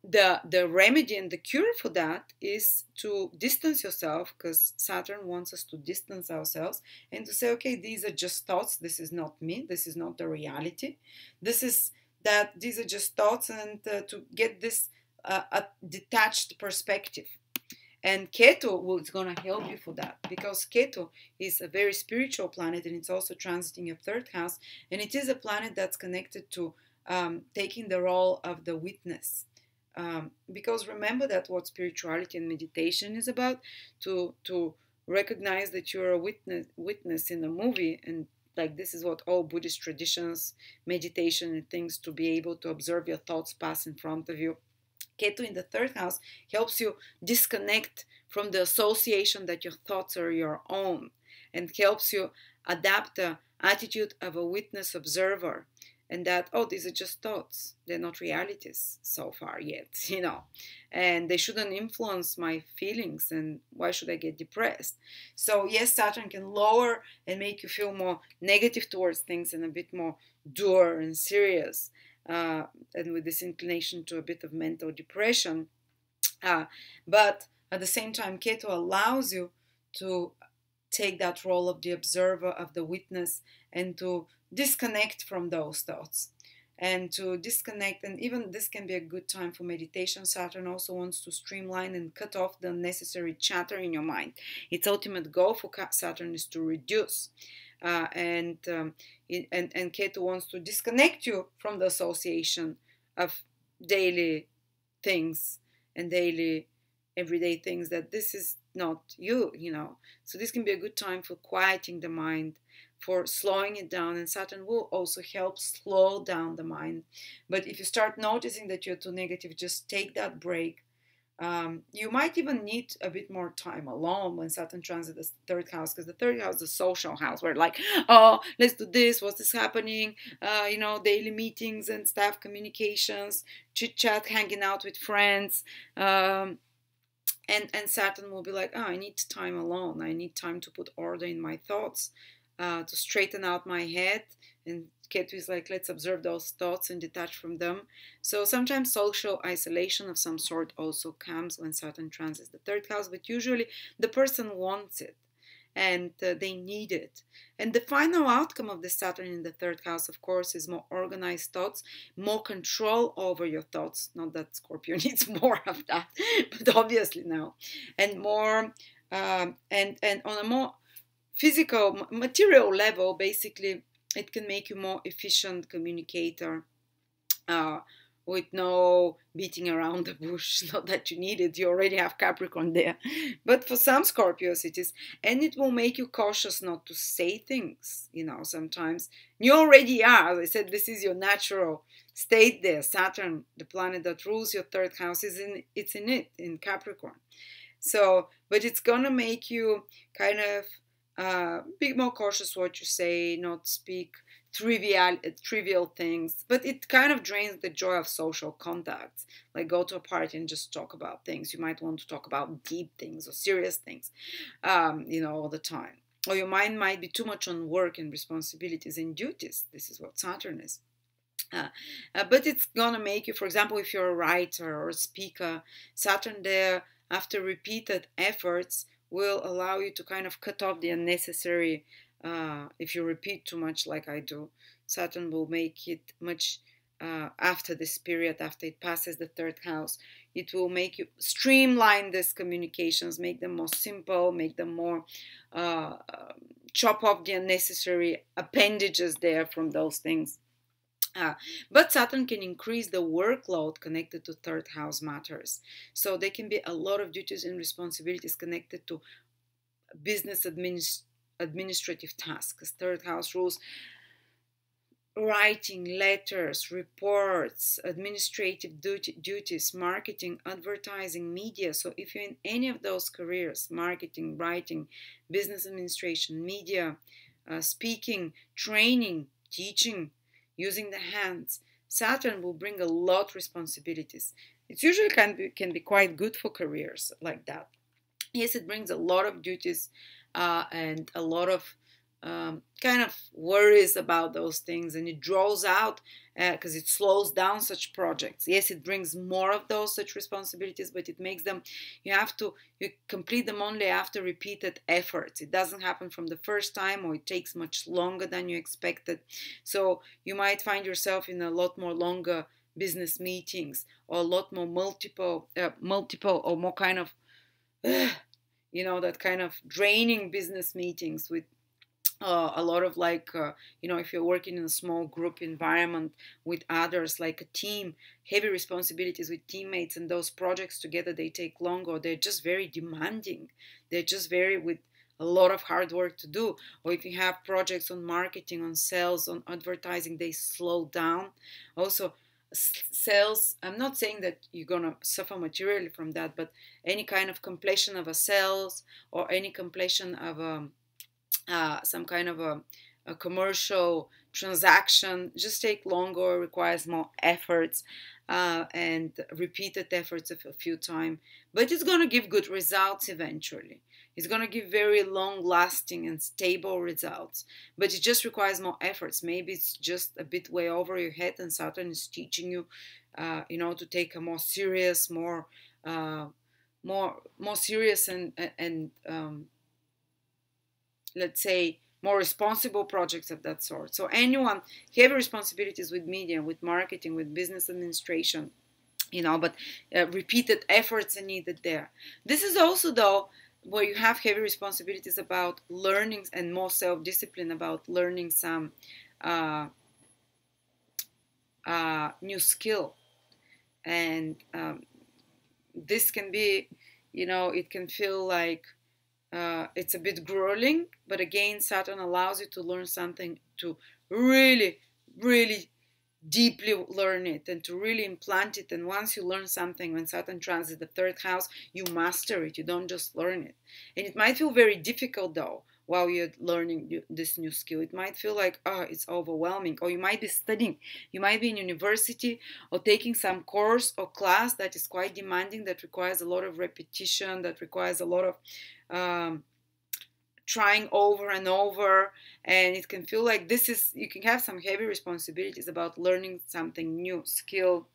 the remedy and the cure for that is to distance yourself, because Saturn wants us to distance ourselves and to say, okay, these are just thoughts, this is not me, this is not the reality, these are just thoughts, and to get this a detached perspective. And Ketu is going to help you for that, because Ketu is a very spiritual planet, and it's also transiting your third house, and it is a planet that's connected to taking the role of the witness. Because remember that what spirituality and meditation is about, to recognize that you're a witness in a movie, and like this is what all Buddhist traditions, meditation and things, to be able to observe your thoughts pass in front of you. Ketu in the third house helps you disconnect from the association that your thoughts are your own, and helps you adapt the attitude of a witness observer, and that, oh, these are just thoughts, they're not realities so far yet, and they shouldn't influence my feelings, and why should I get depressed? So yes, Saturn can lower and make you feel more negative towards things, and a bit more dour and serious, and with this inclination to a bit of mental depression. But at the same time, Ketu allows you to take that role of the observer, of the witness, and to disconnect from those thoughts, and to disconnect. And even this can be a good time for meditation. Saturn also wants to streamline and cut off the unnecessary chatter in your mind. Its ultimate goal for Saturn is to reduce, and Ketu wants to disconnect you from the association of daily things and daily everyday things, that this is not you. So this can be a good time for quieting the mind, for slowing it down, and Saturn will also help slow down the mind. But if you start noticing that you're too negative, just take that break. You might even need a bit more time alone when Saturn transits the third house, because the third house is the social house, where like, oh, let's do this, what's this happening, daily meetings and staff communications, chit chat, hanging out with friends. And Saturn will be like, oh, I need time alone. I need time to put order in my thoughts. to straighten out my head. And Ketu is like, let's observe those thoughts and detach from them. So sometimes social isolation of some sort also comes when Saturn transits the third house, but usually the person wants it and they need it. And the final outcome of the Saturn in the third house, of course, is more organized thoughts, more control over your thoughts. Not that Scorpio needs more of that, but obviously now, and more, and on a more physical, material level, basically, it can make you more efficient communicator. With no beating around the bush. Not that you need it, you already have Capricorn there. But for some Scorpios it is. And it will make you cautious not to say things, sometimes. You already are. As I said, this is your natural state there. Saturn, the planet that rules your third house, it's in Capricorn. So, but it's going to make you kind of be more cautious what you say, not speak trivial things, but it kind of drains the joy of social contacts. Like go to a party and just talk about things. You might want to talk about deep things or serious things, all the time. Or your mind might be too much on work and responsibilities and duties. This is what Saturn is. But it's gonna make you, for example, if you're a writer or a speaker, Saturn there, after repeated efforts, will allow you to kind of cut off the unnecessary. If you repeat too much like I do, Saturn will make it much after this period, after it passes the third house. It will make you streamline these communications, make them more simple, make them more, chop off the unnecessary appendages there from those things. But Saturn can increase the workload connected to third house matters. So there can be a lot of duties and responsibilities connected to business administrative tasks. Third house rules writing letters, reports, administrative duties, marketing, advertising, media. So if you're in any of those careers, marketing, writing, business administration, media, speaking, training, teaching, using the hands, Saturn will bring a lot of responsibilities. It usually can be quite good for careers like that. Yes, it brings a lot of duties and a lot of kind of worries about those things, and it draws out because it slows down such projects. Yes, it brings more of those such responsibilities, but it makes them, you complete them only after repeated efforts. It doesn't happen from the first time, or it takes much longer than you expected. So you might find yourself in a lot more longer business meetings, or a lot more multiple or more kind of that kind of draining business meetings with a lot of if you're working in a small group environment with others, like a team, heavy responsibilities with teammates, and those projects together, they take longer. They're just very demanding. They're just very with a lot of hard work to do. Or if you have projects on marketing, on sales, on advertising, they slow down. Also, sales, I'm not saying that you're going to suffer materially from that, but any kind of completion of a sales or any completion of some kind of a commercial transaction just take longer, requires more efforts and repeated efforts of a few times, but it's going to give good results eventually. It's going to give very long lasting and stable results, but it just requires more efforts. Maybe it's just a bit way over your head, and Saturn is teaching you to take a more serious, more serious and let's say more responsible projects of that sort. So anyone heavy responsibilities with media, with marketing, with business administration, but repeated efforts are needed there. This is also though where you have heavy responsibilities about learning and more self-discipline about learning some new skill. And this can be, it can feel like it's a bit grueling, but again, Saturn allows you to learn something, to really, really deeply learn it and to really implant it. And once you learn something, when Saturn transits the third house, you master it. You don't just learn it. And it might feel very difficult though while you're learning this new skill. It might feel like, it's overwhelming. Or you might be studying. You might be in university or taking some course or class that is quite demanding, that requires a lot of repetition, that requires a lot of trying over and over, and it can feel like you can have some heavy responsibilities about learning something new skill,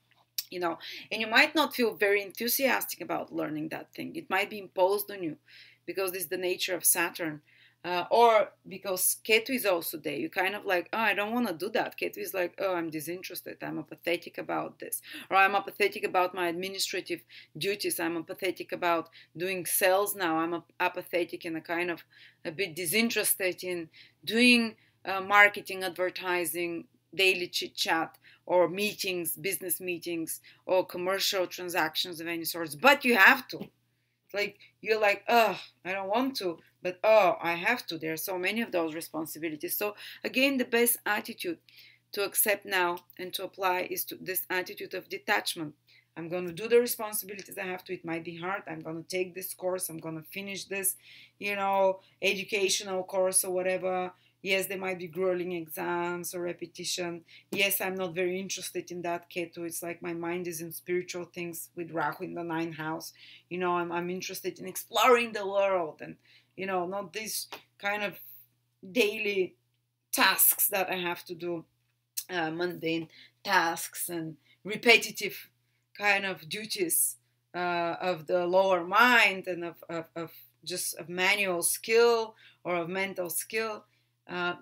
and you might not feel very enthusiastic about learning that thing. It might be imposed on you because this is the nature of Saturn. Or because Ketu is also there. You kind of like, oh, I don't want to do that. Ketu is like, oh, I'm disinterested. I'm apathetic about this. Or I'm apathetic about my administrative duties. I'm apathetic about doing sales now. I'm apathetic and a bit disinterested in doing marketing, advertising, daily chit chat, or meetings, business meetings, or commercial transactions of any sorts. But you have to. Like, you're like, oh, I don't want to, but oh, I have to. There are so many of those responsibilities. So again, the best attitude to accept now and to apply is to this attitude of detachment. I'm going to do the responsibilities I have to. It might be hard. I'm going to take this course. I'm going to finish this, educational course or whatever. Yes, there might be grueling exams or repetition. Yes, I'm not very interested in that, Ketu. It's like my mind is in spiritual things with Rahu in the ninth house. I'm interested in exploring the world and, not these kind of daily tasks that I have to do, mundane tasks and repetitive kind of duties of the lower mind and of manual skill or of mental skill.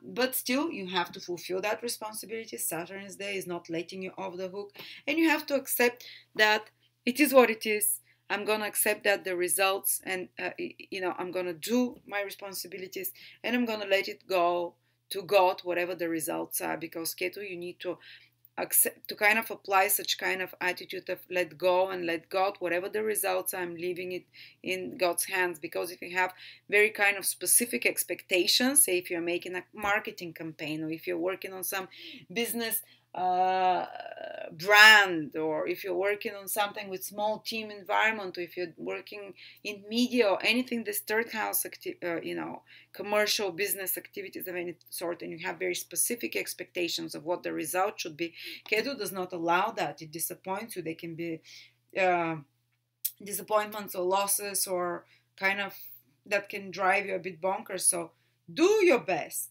But still, you have to fulfill that responsibility. Saturn is there, is not letting you off the hook. And you have to accept that it is what it is. I'm going to accept that the results and, I'm going to do my responsibilities and I'm going to let it go to God, whatever the results are. Because Ketu, you need to accept, to kind of apply such kind of attitude of let go and let God, whatever the results, I'm leaving it in God's hands. Because if you have very kind of specific expectations, say if you're making a marketing campaign or if you're working on some business brand, or if you're working on something with small team environment, or if you're working in media or anything, this third house commercial business activities of any sort, and you have very specific expectations of what the result should be, Ketu does not allow that. It disappoints you. They can be disappointments or losses or kind of that can drive you a bit bonkers. So do your best.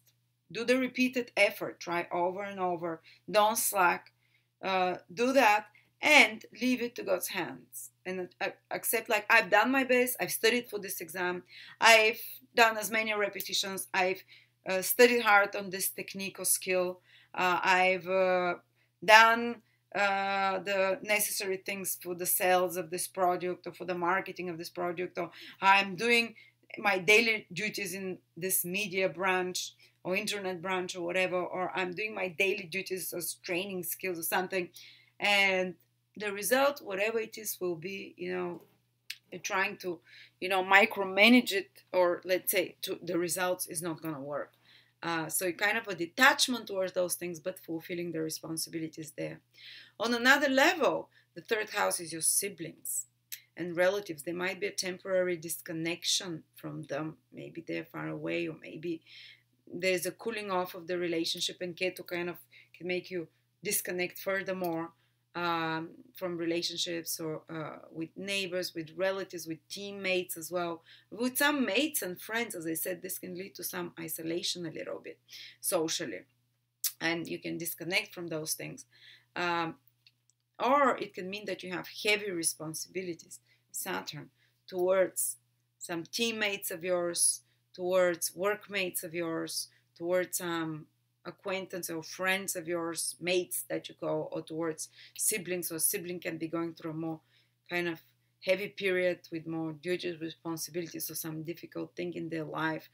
Do the repeated effort. Try over and over. Don't slack. Do that and leave it to God's hands. And accept, like, I've done my best. I've studied for this exam. I've done as many repetitions. I've studied hard on this technique or skill. I've done the necessary things for the sales of this product or for the marketing of this product, or I'm doing my daily duties in this media branch or internet branch or whatever, or I'm doing my daily duties as training skills or something, and the result, whatever it is, will be, trying to, micromanage it, or let's say the results is not going to work. So kind of a detachment towards those things, but fulfilling the responsibilities there. On another level, the third house is your siblings and relatives. There might be a temporary disconnection from them. Maybe they're far away, or maybe there's a cooling off of the relationship, and Ketu kind of can make you disconnect furthermore from relationships, or with neighbors, with relatives, with teammates as well. With some mates and friends, as I said, this can lead to some isolation a little bit socially, and you can disconnect from those things. Or it can mean that you have heavy responsibilities, Saturn, towards some teammates of yours, towards workmates of yours, towards acquaintance or friends of yours, mates that you go, or towards siblings. Or sibling can be going through a more kind of heavy period with more duties, responsibilities, or some difficult thing in their life,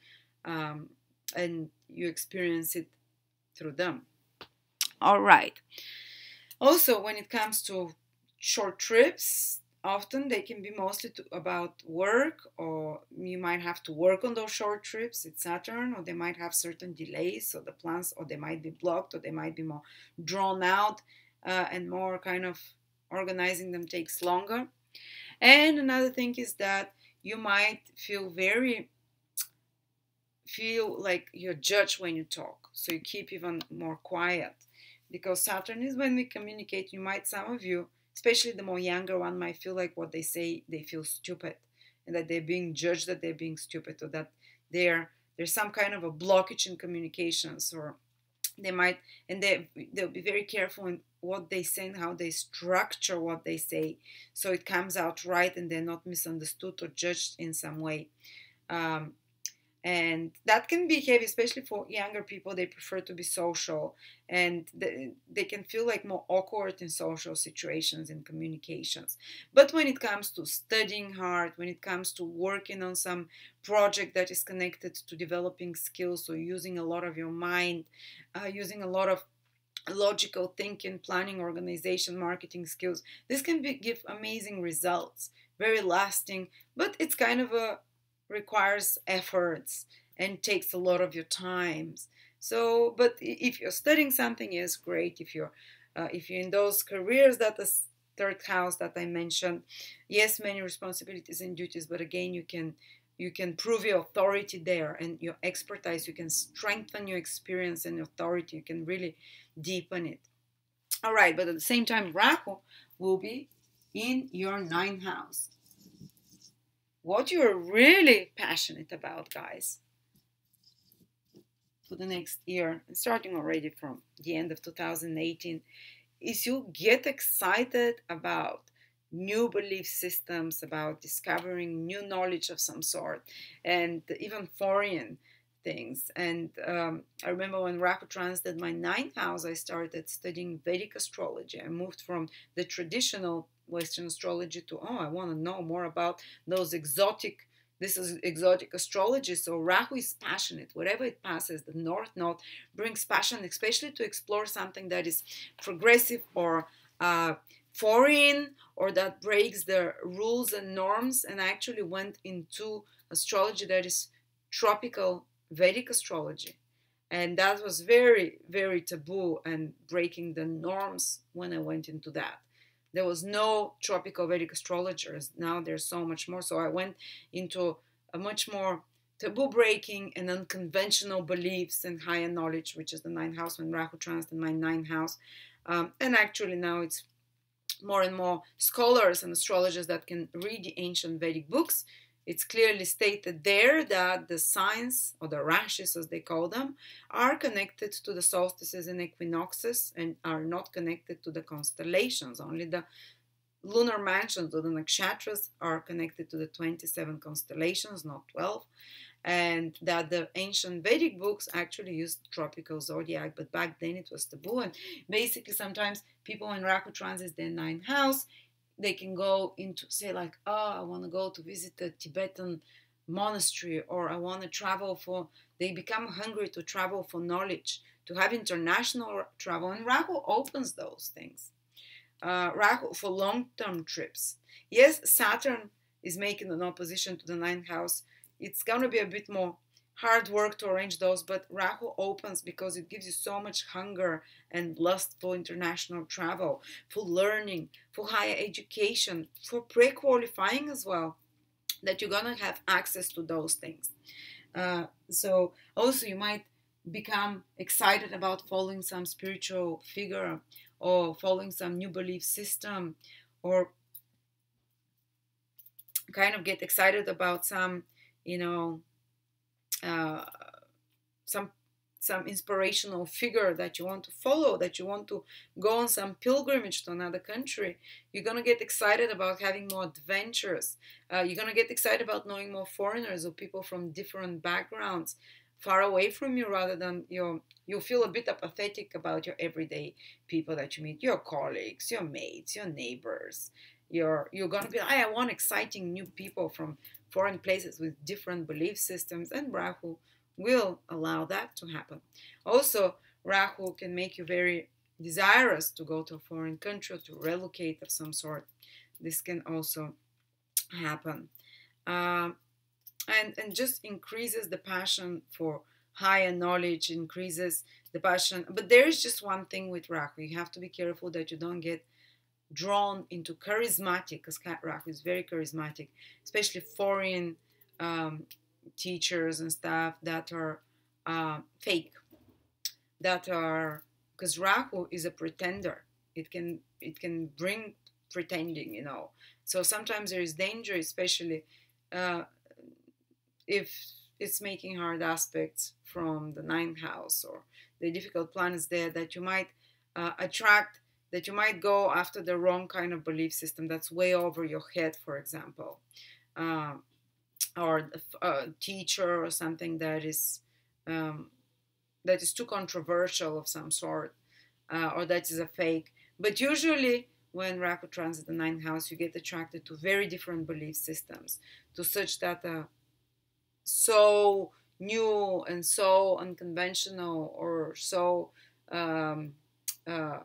and you experience it through them. All right. Also, when it comes to short trips, often they can be mostly about work, or you might have to work on those short trips. It's Saturn, or they might have certain delays, so the plans, or they might be blocked, or they might be more drawn out, and more kind of organizing them takes longer. And another thing is that you might feel like you're judged when you talk, so you keep even more quiet, because Saturn is when we communicate. Some of you, especially the more younger one, might feel like what they say, they feel stupid, and that they're being judged, that they're being stupid, or that they're there's some kind of a blockage in communications, or they might, and they'll be very careful in what they say and how they structure what they say, so it comes out right and they're not misunderstood or judged in some way. um, and that can be heavy, especially for younger people. They prefer to be social, and they can feel like more awkward in social situations and communications. But when it comes to studying hard, when it comes to working on some project that is connected to developing skills, or using a lot of your mind, using a lot of logical thinking, planning, organization, marketing skills, this can give amazing results, very lasting. But it's kind of a requires efforts and takes a lot of your times. So, but if you're studying something, is great. If you're in those careers that the third house that I mentioned, yes, many responsibilities and duties, but again, you can prove your authority there and your expertise. You can strengthen your experience and authority. You can really deepen it. All right, but at the same time, Rahu will be in your ninth house. What you're really passionate about, guys, for the next year, starting already from the end of 2018, is you get excited about new belief systems, about discovering new knowledge of some sort, and even foreign things. And I remember when Rahu transited my ninth house, I started studying Vedic astrology. I moved from the traditional Western astrology to, I want to know more about those exotic. This is exotic astrology. So Rahu is passionate. Whatever it passes, the North Node brings passion, especially to explore something that is progressive or foreign, or that breaks the rules and norms. And I actually went into astrology that is tropical Vedic astrology. And that was very, very taboo and breaking the norms when I went into that. There was no tropical Vedic astrologers. Now there's so much more. So I went into a much more taboo breaking and unconventional beliefs and higher knowledge, which is the ninth house, when Rahu transited in my ninth house. And actually now it's more and more scholars and astrologers that can read the ancient Vedic books. It's clearly stated there that the signs, or the rashis as they call them, are connected to the solstices and equinoxes and are not connected to the constellations. Only the lunar mansions or the nakshatras are connected to the 27 constellations, not 12. And that the ancient Vedic books actually used tropical zodiac, but back then it was taboo. And basically sometimes people in Rahu transits their ninth house, they can go into, say, like, I want to go to visit the Tibetan monastery, or I want to travel for, they become hungry to travel for knowledge, to have international travel. And Rahu opens those things. Rahu for long-term trips. Yes, Saturn is making an opposition to the ninth house. It's going to be a bit more hard work to arrange those, but Rahu opens because it gives you so much hunger and lust for international travel, for learning, for higher education, for pre-qualifying as well, that you're going to have access to those things. So also you might become excited about following some spiritual figure, or following some new belief system, or kind of get excited about some, some inspirational figure that you want to follow, that you want to go on some pilgrimage to another country. You're going to get excited about having more adventures. You're going to get excited about knowing more foreigners or people from different backgrounds far away from you, rather than you'll feel a bit apathetic about your everyday people that you meet, your colleagues, your mates, your neighbors. You're going to be, I want exciting new people from foreign places with different belief systems, and Rahu will allow that to happen. Also, Rahu can make you very desirous to go to a foreign country or to relocate of some sort. This can also happen. And just increases the passion for higher knowledge, increases the passion. But there is just one thing with Rahu. You have to be careful that you don't get drawn into charismatic, because Rahu is very charismatic, especially foreign teachers and stuff that are fake, that are, because Rahu is a pretender. It can bring pretending, So sometimes there is danger, especially if it's making hard aspects from the ninth house or the difficult planets there, that you might attract, that you might go after the wrong kind of belief system that's way over your head, for example, uh, or a teacher or something um, that is too controversial of some sort, or that is a fake. But usually, when Rahu transits the ninth house, you get attracted to very different belief systems, to such that so new and so unconventional, or so um, uh,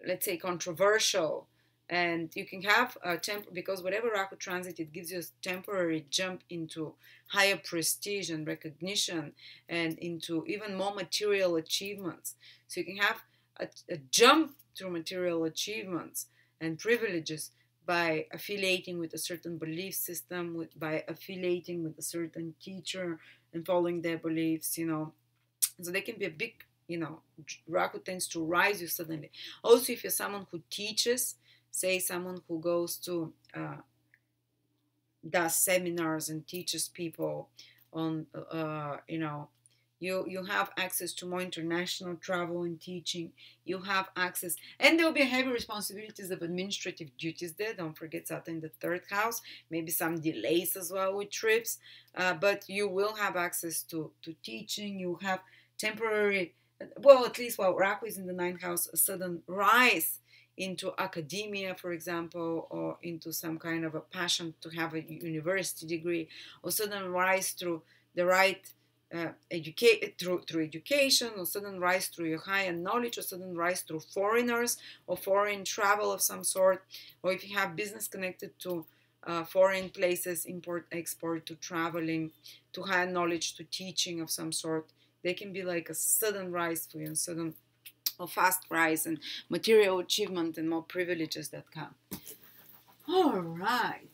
let's say controversial. And you can have a because whatever Rahu transit, it gives you a temporary jump into higher prestige and recognition, and into even more material achievements. So you can have a jump through material achievements and privileges by affiliating with a certain belief system, by affiliating with a certain teacher and following their beliefs, So they can be a big, Rahu tends to rise you suddenly. Also, if you're someone who teaches, say someone who goes to, does seminars and teaches people on, you have access to more international travel and teaching. You have access, and there will be heavy responsibilities of administrative duties there. Don't forget Saturn in the third house. Maybe some delays as well with trips, but you will have access to teaching. You have temporary, well, at least while Rahu is in the ninth house, a sudden rise into academia, for example, or into some kind of a passion to have a university degree, or sudden rise through the right through education, or sudden rise through your higher knowledge, or sudden rise through foreigners or foreign travel of some sort, or if you have business connected to foreign places, import, export, to traveling, to higher knowledge, to teaching of some sort. They can be like a sudden rise for you, a sudden or fast rise and material achievement and more privileges that come. All right.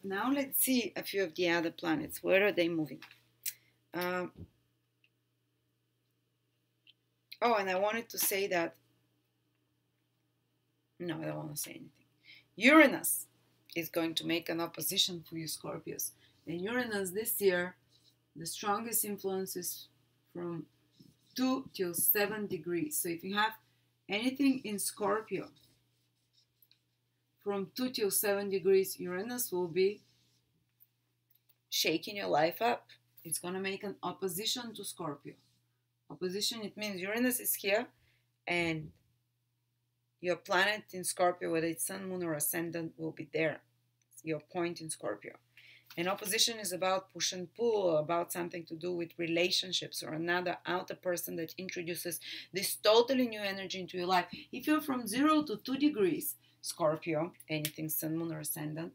Now let's see a few of the other planets. Where are they moving? Oh, and I wanted to say that. No, I don't want to say anything. Uranus is going to make an opposition for you, Scorpios. And Uranus this year, the strongest influence is from 2 till 7 degrees. So if you have anything in Scorpio from 2 till 7 degrees, Uranus will be shaking your life up. It's going to make an opposition to Scorpio. Opposition, it means Uranus is here and your planet in Scorpio, whether it's Sun, Moon, or Ascendant, will be there. Your point in Scorpio. And opposition is about push and pull, about something to do with relationships, or another outer person that introduces this totally new energy into your life. If you're from 0 to 2 degrees, Scorpio, anything Sun, Moon, or Ascendant,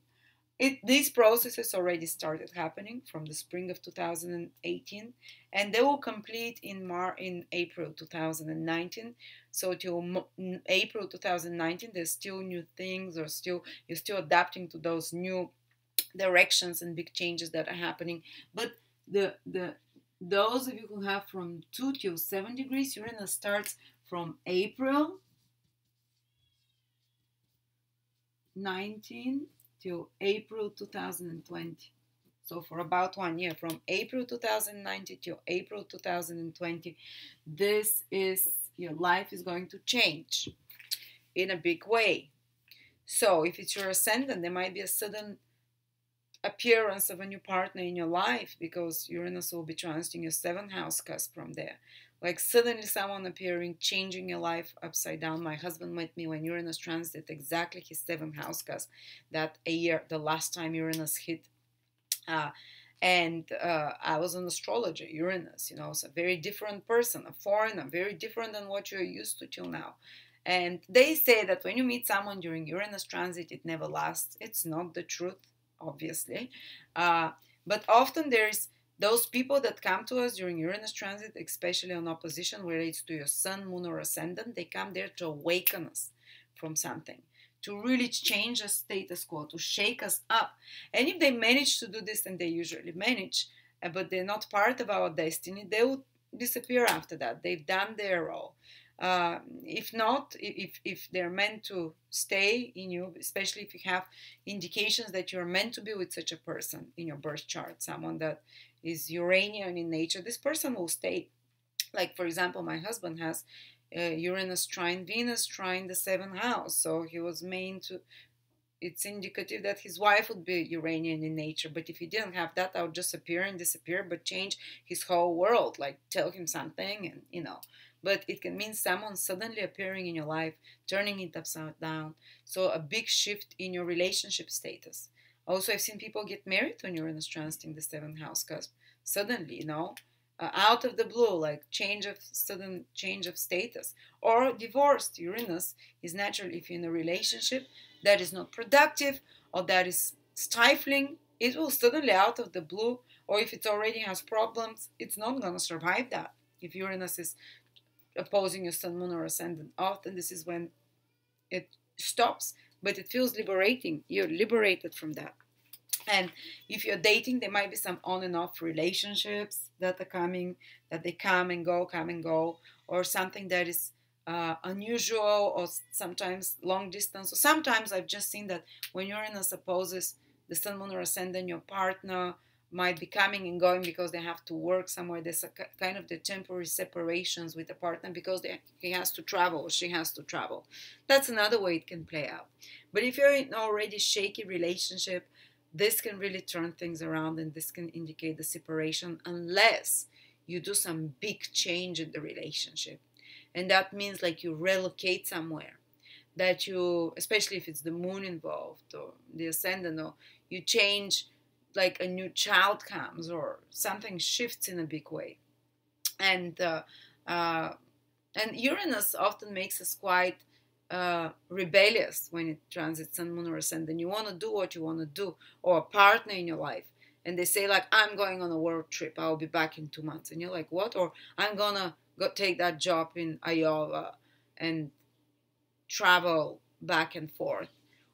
these processes already started happening from the spring of 2018, and they will complete in April 2019. So till April 2019, there's still new things, or you're still adapting to those new directions and big changes that are happening. But those of you who have from 2 till 7 degrees, Uranus starts from April 19 till April 2020. So for about 1 year, from April 2019 till April 2020, your life is going to change in a big way. So if it's your ascendant, there might be a sudden appearance of a new partner in your life, because Uranus will be transiting your 7th house cusp from there. Like suddenly someone appearing, changing your life upside down. My husband met me when Uranus transited exactly his 7th house cusp, that a year, the last time Uranus hit. And I was an astrologer, Uranus, it's a very different person, a foreigner, very different than what you're used to till now. And they say that when you meet someone during Uranus transit, it never lasts. It's not the truth, obviously. But often there's those people that come to us during Uranus transit, especially on opposition, whether it's to your Sun, Moon, or Ascendant, they come there to awaken us from something, to really change the status quo, to shake us up. And if they manage to do this, and they usually manage, but they're not part of our destiny, they will disappear after that. They've done their role. If not, if they're meant to stay in you, especially if you have indications that you're meant to be with such a person in your birth chart, someone that is Uranian in nature, this person will stay. Like, for example, my husband has Uranus trine Venus trine the seventh house, so he was meant to. It's indicative that his wife would be Uranian in nature, but if he didn't have that, I would just appear and disappear, but change his whole world, like tell him something, and But it can mean someone suddenly appearing in your life, turning it upside down. So a big shift in your relationship status. Also, I've seen people get married when Uranus transiting the seventh house cusp. Suddenly, out of the blue, like sudden change of status, or divorced. Uranus is naturally, if you're in a relationship that is not productive or that is stifling, it will suddenly out of the blue, or if it already has problems, it's not going to survive that. If Uranus is opposing your sun, moon, or ascendant, often this is when it stops, but it feels liberating. You're liberated from that. And if you're dating, there might be some on and off relationships that are coming, that they come and go, or something that is unusual, or sometimes long distance. Or sometimes I've just seen that when Uranus opposes the sun, moon, or ascendant, your partner might be coming and going because they have to work somewhere. There's a kind of the temporary separations with the partner because he has to travel or she has to travel. That's another way it can play out. But if you're in an already shaky relationship, this can really turn things around, and this can indicate the separation unless you do some big change in the relationship. And that means like you relocate somewhere, that you, especially if it's the moon involved or the ascendant, or you change, like a new child comes or something shifts in a big way. And Uranus often makes us quite rebellious when it transits sun, moon, or ascendant. You want to do what you want to do, or a partner in your life, and they say like, I'm going on a world trip, I'll be back in 2 months, and you're like, what? Or I'm gonna go take that job in Iowa and travel back and forth.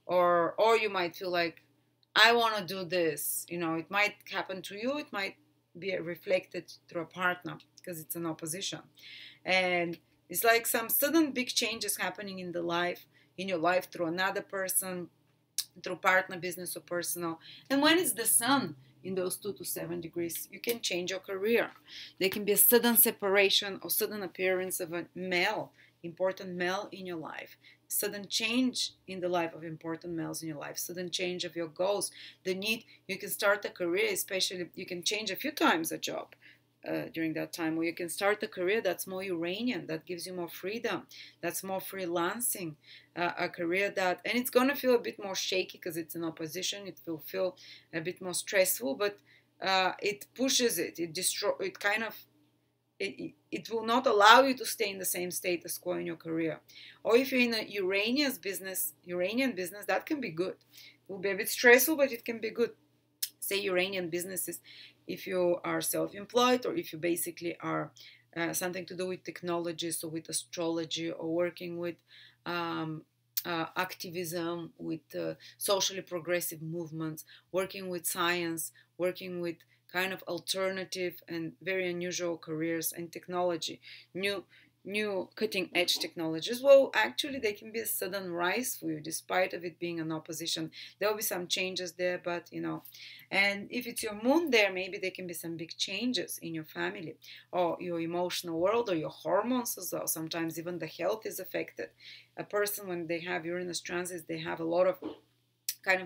Or you might feel like, I want to do this. It might happen to you, it might be reflected through a partner because it's an opposition. And it's like some sudden big changes happening in your life through another person, through partner, business, or personal. And when it's the sun in those 2 to 7 degrees, you can change your career. There can be a sudden separation or sudden appearance of a male, important male in your life. Sudden change in the life of important males in your life, sudden change of your goals, the need, you can start a career, especially you can change a few times a job during that time, or you can start a career that's more Uranian, that gives you more freedom, that's more freelancing, a career that, and it's going to feel a bit more shaky because it's an opposition, it will feel a bit more stressful, but it pushes it kind of, it will not allow you to stay in the same status quo in your career. Or if you're in a Uranian business, that can be good. It will be a bit stressful, but it can be good. Say Uranian businesses, if you are self-employed, or if you basically are something to do with technologies or with astrology, or working with activism, with socially progressive movements, working with science, working with kind of alternative and very unusual careers and technology, new cutting edge technologies, well, actually they can be a sudden rise for you despite of it being an opposition. There will be some changes there, but and if it's your moon there, maybe there can be some big changes in your family or your emotional world or your hormones as well. Sometimes even the health is affected. A person, when they have Uranus transits, they have a lot of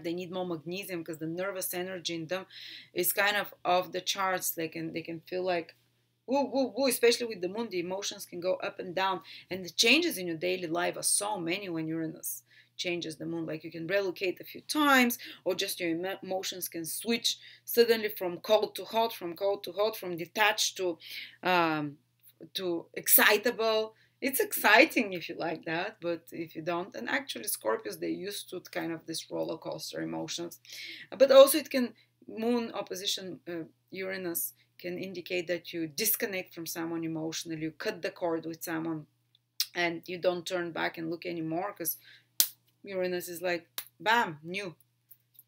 they need more magnesium because the nervous energy in them is kind of off the charts. They can feel like woo, woo, woo, especially with the moon, the emotions can go up and down. And the changes in your daily life are so many when Uranus changes the moon. Like you can relocate a few times, or just your emotions can switch suddenly from cold to hot, from detached to excitable. It's exciting if you like that, but if you don't, and actually Scorpios, they're used to kind of this roller coaster emotions. But also it can, moon opposition Uranus can indicate that you disconnect from someone emotionally, you cut the cord with someone, and you don't turn back and look anymore because Uranus is like, bam, new.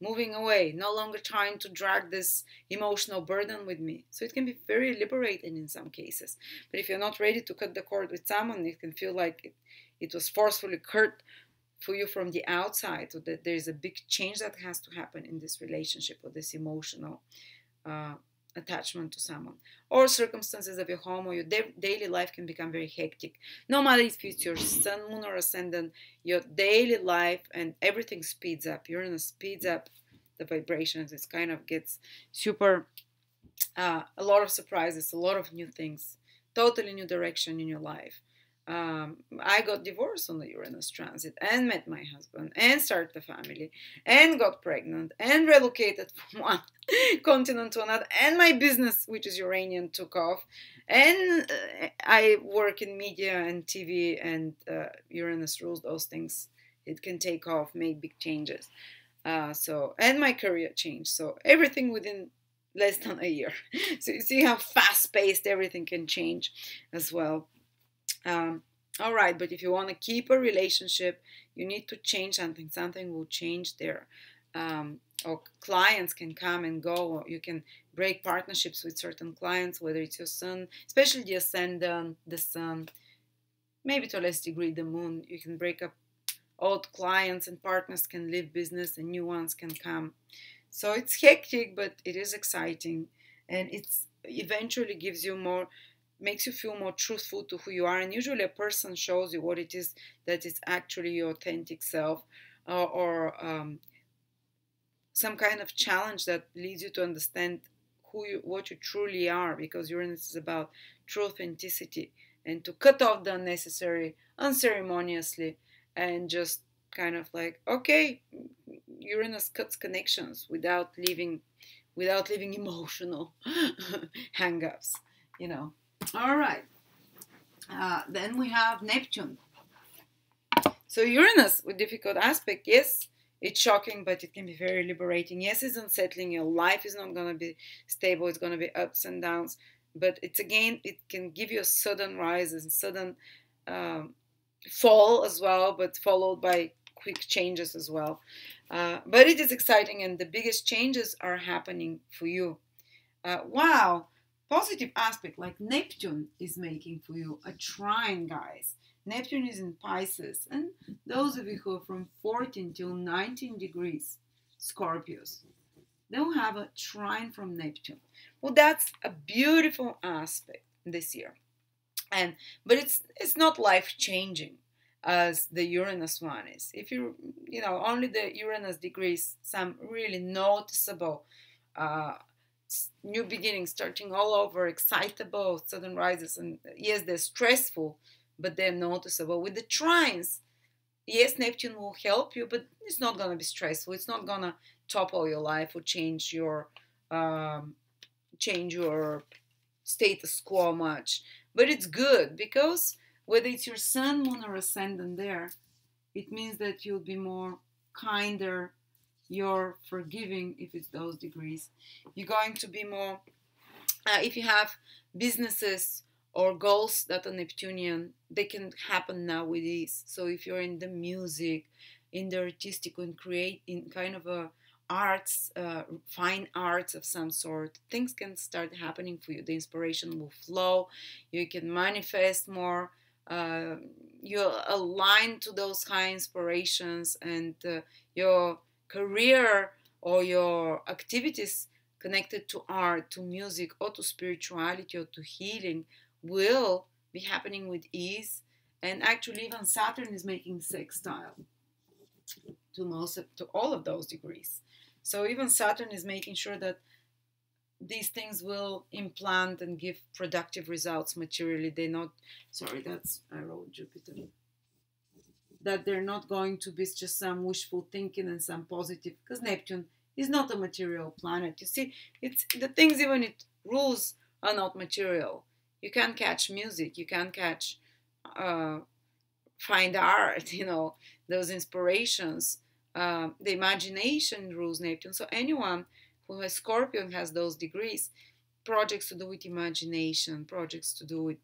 moving away, no longer trying to drag this emotional burden with me. So it can be very liberating in some cases. But if you're not ready to cut the cord with someone, it can feel like it was forcefully cut for you from the outside, so that there's a big change that has to happen in this relationship or this emotional uh, attachment to someone. Or circumstances of your home or your daily life can become very hectic. No matter if it's your sun, moon, or ascendant, your daily life and everything speeds up. Uranus speeds up the vibrations. It kind of gets super, a lot of surprises, a lot of new things, totally new direction in your life. I got divorced on the Uranus transit and met my husband and started a family and got pregnant and relocated from one continent to another, and my business, which is Uranian, took off, and I work in media and TV, and Uranus rules those things. It can take off, make big changes. And my career changed, so everything within less than a year. So you see how fast paced everything can change as well. All right, but if you want to keep a relationship, you need to change something. Something will change there. Or clients can come and go, or you can break partnerships with certain clients, whether it's your sun, especially the ascendant, the sun, maybe to a less degree the moon. You can break up old clients, and partners can leave business and new ones can come. So it's hectic, but it is exciting, and it's eventually gives you more, makes you feel more truthful to who you are. And usually a person shows you what it is that is actually your authentic self, or some kind of challenge that leads you to understand what you truly are, because Uranus is about true authenticity, and to cut off the unnecessary unceremoniously, and just kind of like, okay, Uranus cuts connections without leaving emotional hang-ups, you know. All right. Then we have Neptune. So Uranus with difficult aspect, yes, it's shocking, but it can be very liberating. Yes, it's unsettling. Your life is not going to be stable. It's going to be ups and downs. But it's, again, it can give you a sudden rise and sudden fall as well, but followed by quick changes as well. But it is exciting, and the biggest changes are happening for you. Wow, positive aspect like Neptune is making for you a trine, guys. Neptune is in Pisces, and those of you who are from 14 till 19 degrees Scorpios, they'll have a trine from Neptune. Well, that's a beautiful aspect this year, but it's not life changing as the Uranus one is. If only the Uranus degrees some really noticeable new beginnings, starting all over, excitable sudden rises, and yes, they're stressful, but they're noticeable. With the trines, yes, Neptune will help you, but it's not going to be stressful. It's not going to topple your life or change your status quo much. But it's good, because whether it's your sun, moon, or ascendant there, it means that you'll be more kinder, you're forgiving if it's those degrees. You're going to be more, if you have businesses or goals that are Neptunian, they can happen now with ease. So if you're in the music, in the artistic, and create in kind of a arts, fine arts of some sort, things can start happening for you. The inspiration will flow. You can manifest more. You align to those high inspirations, and your career or your activities connected to art, to music, or to spirituality, or to healing will be happening with ease. And actually, even Saturn is making sextile to all of those degrees. So even Saturn is making sure that these things will implant and give productive results materially. I wrote Jupiter. That they're not going to be just some wishful thinking and some positive, because Neptune is not a material planet. You see, it's the things even it rules are not material. You can't catch music, you can't catch find art, those inspirations. The imagination rules Neptune. So anyone who has Scorpio and has those degrees, projects to do with imagination, projects to do with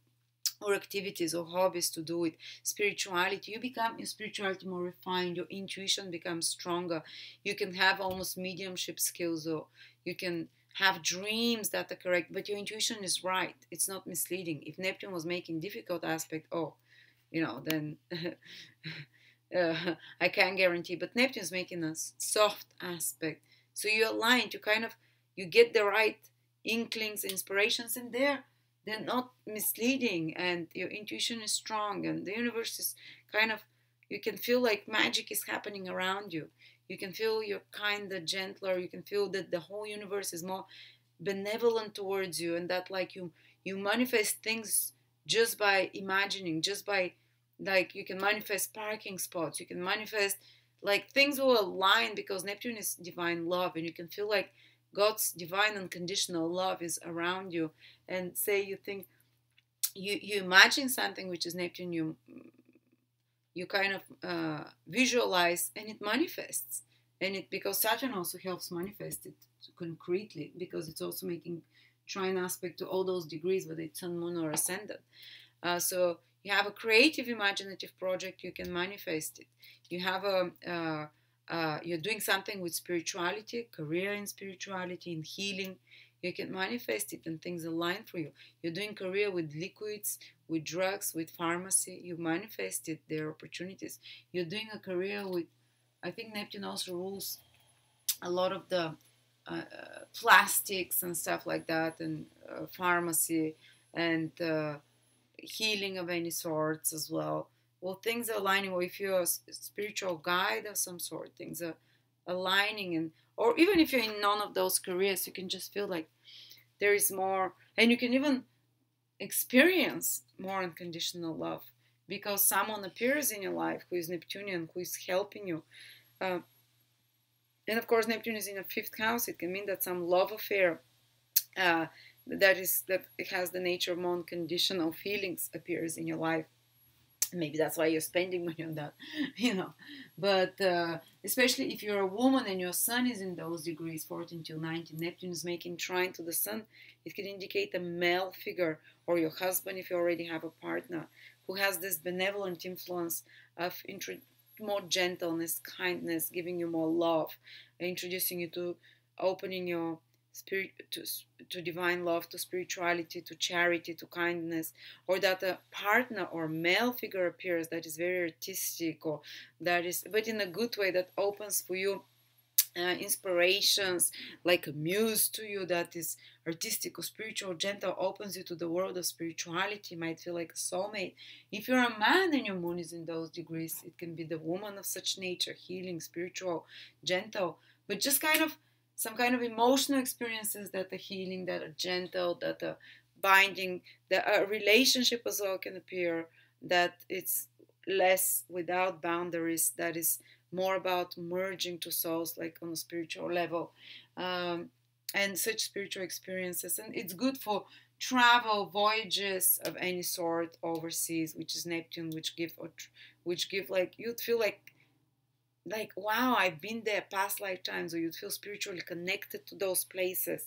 or activities or hobbies to do with spirituality. You become your spirituality more refined, your intuition becomes stronger, you can have almost mediumship skills, or you can have dreams that are correct, but your intuition is right, it's not misleading. If Neptune was making difficult aspect, oh, then I can't guarantee, but Neptune is making a soft aspect, so you align, you get the right inklings, inspirations, and they're not misleading, and your intuition is strong, and the universe is you can feel like magic is happening around you. You can feel you're kinder, gentler. You can feel that the whole universe is more benevolent towards you, and that like you manifest things just by imagining, just by like you can manifest parking spots, you can manifest like things will align because Neptune is divine love, and you can feel like God's divine unconditional love is around you. And say you think you imagine something which is Neptune, you visualize, and it manifests. And it, because Saturn also helps manifest it concretely, because it's also making trine aspect to all those degrees, whether it's sun, moon, or ascendant. So you have a creative, imaginative project, you can manifest it. You have you're doing something with spirituality, career in spirituality, in healing, you can manifest it and things align for you. You're doing career with liquids, with drugs, with pharmacy, you manifest it, there are opportunities. You're doing a career with, I think Neptune also rules a lot of the plastics and stuff like that, and pharmacy, and healing of any sorts as well. Well, things are aligning, or if you're a spiritual guide of some sort, things are aligning. And or even if you're in none of those careers, you can just feel like there is more, and you can even experience more unconditional love, because someone appears in your life who is Neptunian, who is helping you. And of course, Neptune is in a fifth house. It can mean that some love affair that it has the nature of more unconditional feelings appears in your life. Maybe that's why you're spending money on that, But especially if you're a woman and your sun is in those degrees, 14 to 19, Neptune is making trine to the sun. It can indicate a male figure, or your husband if you already have a partner, who has this benevolent influence of more gentleness, kindness, giving you more love, introducing you to opening your spirit to divine love, to spirituality, to charity, to kindness. Or that a partner or male figure appears that is very artistic, or that is, but in a good way, that opens for you inspirations, like a muse to you, that is artistic or spiritual, gentle, opens you to the world of spirituality, might feel like a soulmate. If you're a man and your moon is in those degrees, it can be the woman of such nature, healing, spiritual, gentle, but just some kind of emotional experiences that are healing, that are gentle, that are binding, that a relationship as well can appear, that it's less without boundaries, that is more about merging two souls, like on a spiritual level, and such spiritual experiences. And it's good for travel, voyages of any sort overseas, which is Neptune, which give like, you'd feel like wow, I've been there past lifetimes, or you'd feel spiritually connected to those places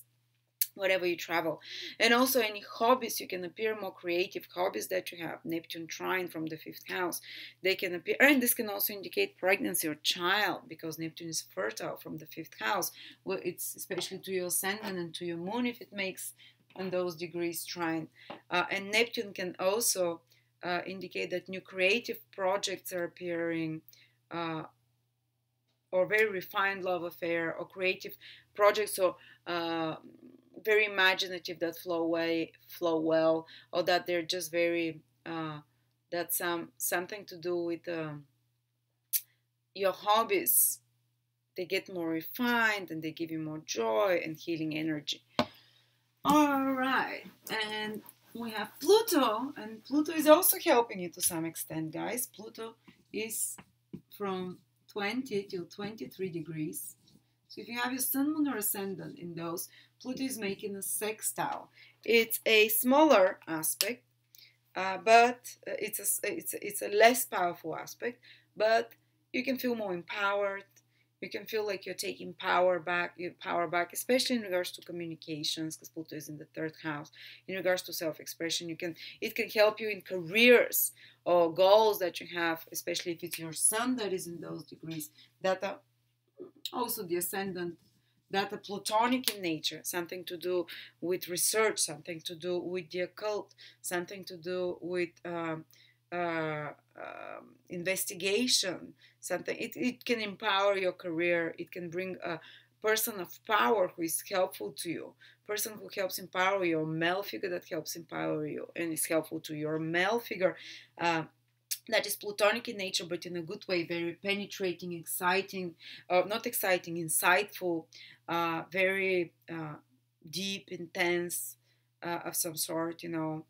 wherever you travel. And also any hobbies, you can appear more creative hobbies that you have. Neptune trine from the fifth house, they can appear, and this can also indicate pregnancy or child, because Neptune is fertile from the fifth house. Well, it's especially to your ascendant and to your moon if it makes on those degrees trine. And Neptune can also indicate that new creative projects are appearing, or very refined love affair, or creative projects, or very imaginative, that flow well, or that they're just very that's something to do with your hobbies. They get more refined, and they give you more joy and healing energy. All right, and we have Pluto, and Pluto is also helping you to some extent, guys. Pluto is from 20 till 23 degrees. So if you have your sun, moon, or ascendant in those, Pluto is making a sextile. It's a smaller aspect, but it's a less powerful aspect. But you can feel more empowered. You can feel like you're taking power back, especially in regards to communications, because Pluto is in the third house. In regards to self-expression, it can help you in careers or goals that you have, especially if it's your sun that is in those degrees. That are also the ascendant, that are Plutonic in nature, something to do with research, something to do with the occult, something to do with investigation, something. It can empower your career. It can bring a person of power who is helpful to you, person who helps empower you, male figure that helps empower you and is helpful to your male figure. That is Plutonic in nature, but in a good way, very penetrating, exciting, not exciting, insightful, very deep, intense, of some sort, you know.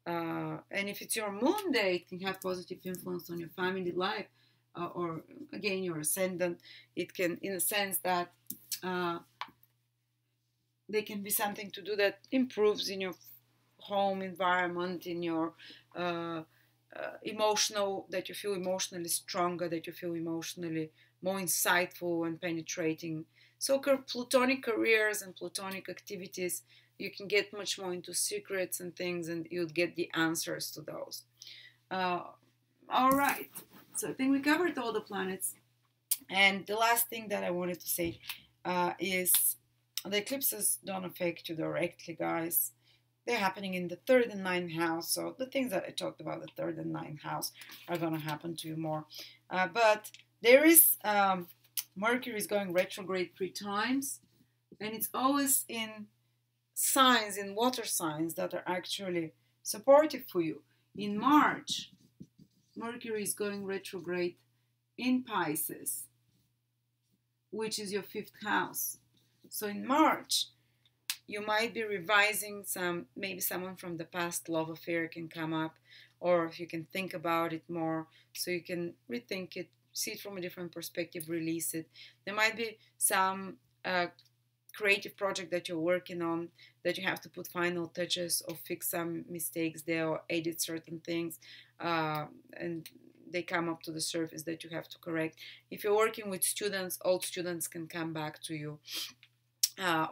And if it's your moon day, it can have positive influence on your family life, or again, your ascendant. It can, in a sense that they can be something to do that improves in your home environment, in your emotional, that you feel emotionally stronger, that you feel emotionally more insightful and penetrating. So Plutonic careers and Plutonic activities, you can get much more into secrets and things, and you'll get the answers to those. All right, so I think we covered all the planets. And the last thing that I wanted to say is the eclipses don't affect you directly, guys. They're happening in the third and ninth house. So the things that I talked about, the third and ninth house, are going to happen to you more. But there is Mercury is going retrograde 3 times, and it's always in signs, in water signs that are actually supportive for you. In March, Mercury is going retrograde in Pisces, which is your 5th house. So in March, you might be revising maybe someone from the past love affair can come up, or if you can think about it more, so you can rethink it, see it from a different perspective, release it. There might be some creative project that you're working on that you have to put final touches or fix some mistakes there or edit certain things, and they come up to the surface that you have to correct. If you're working with students, old students can come back to you.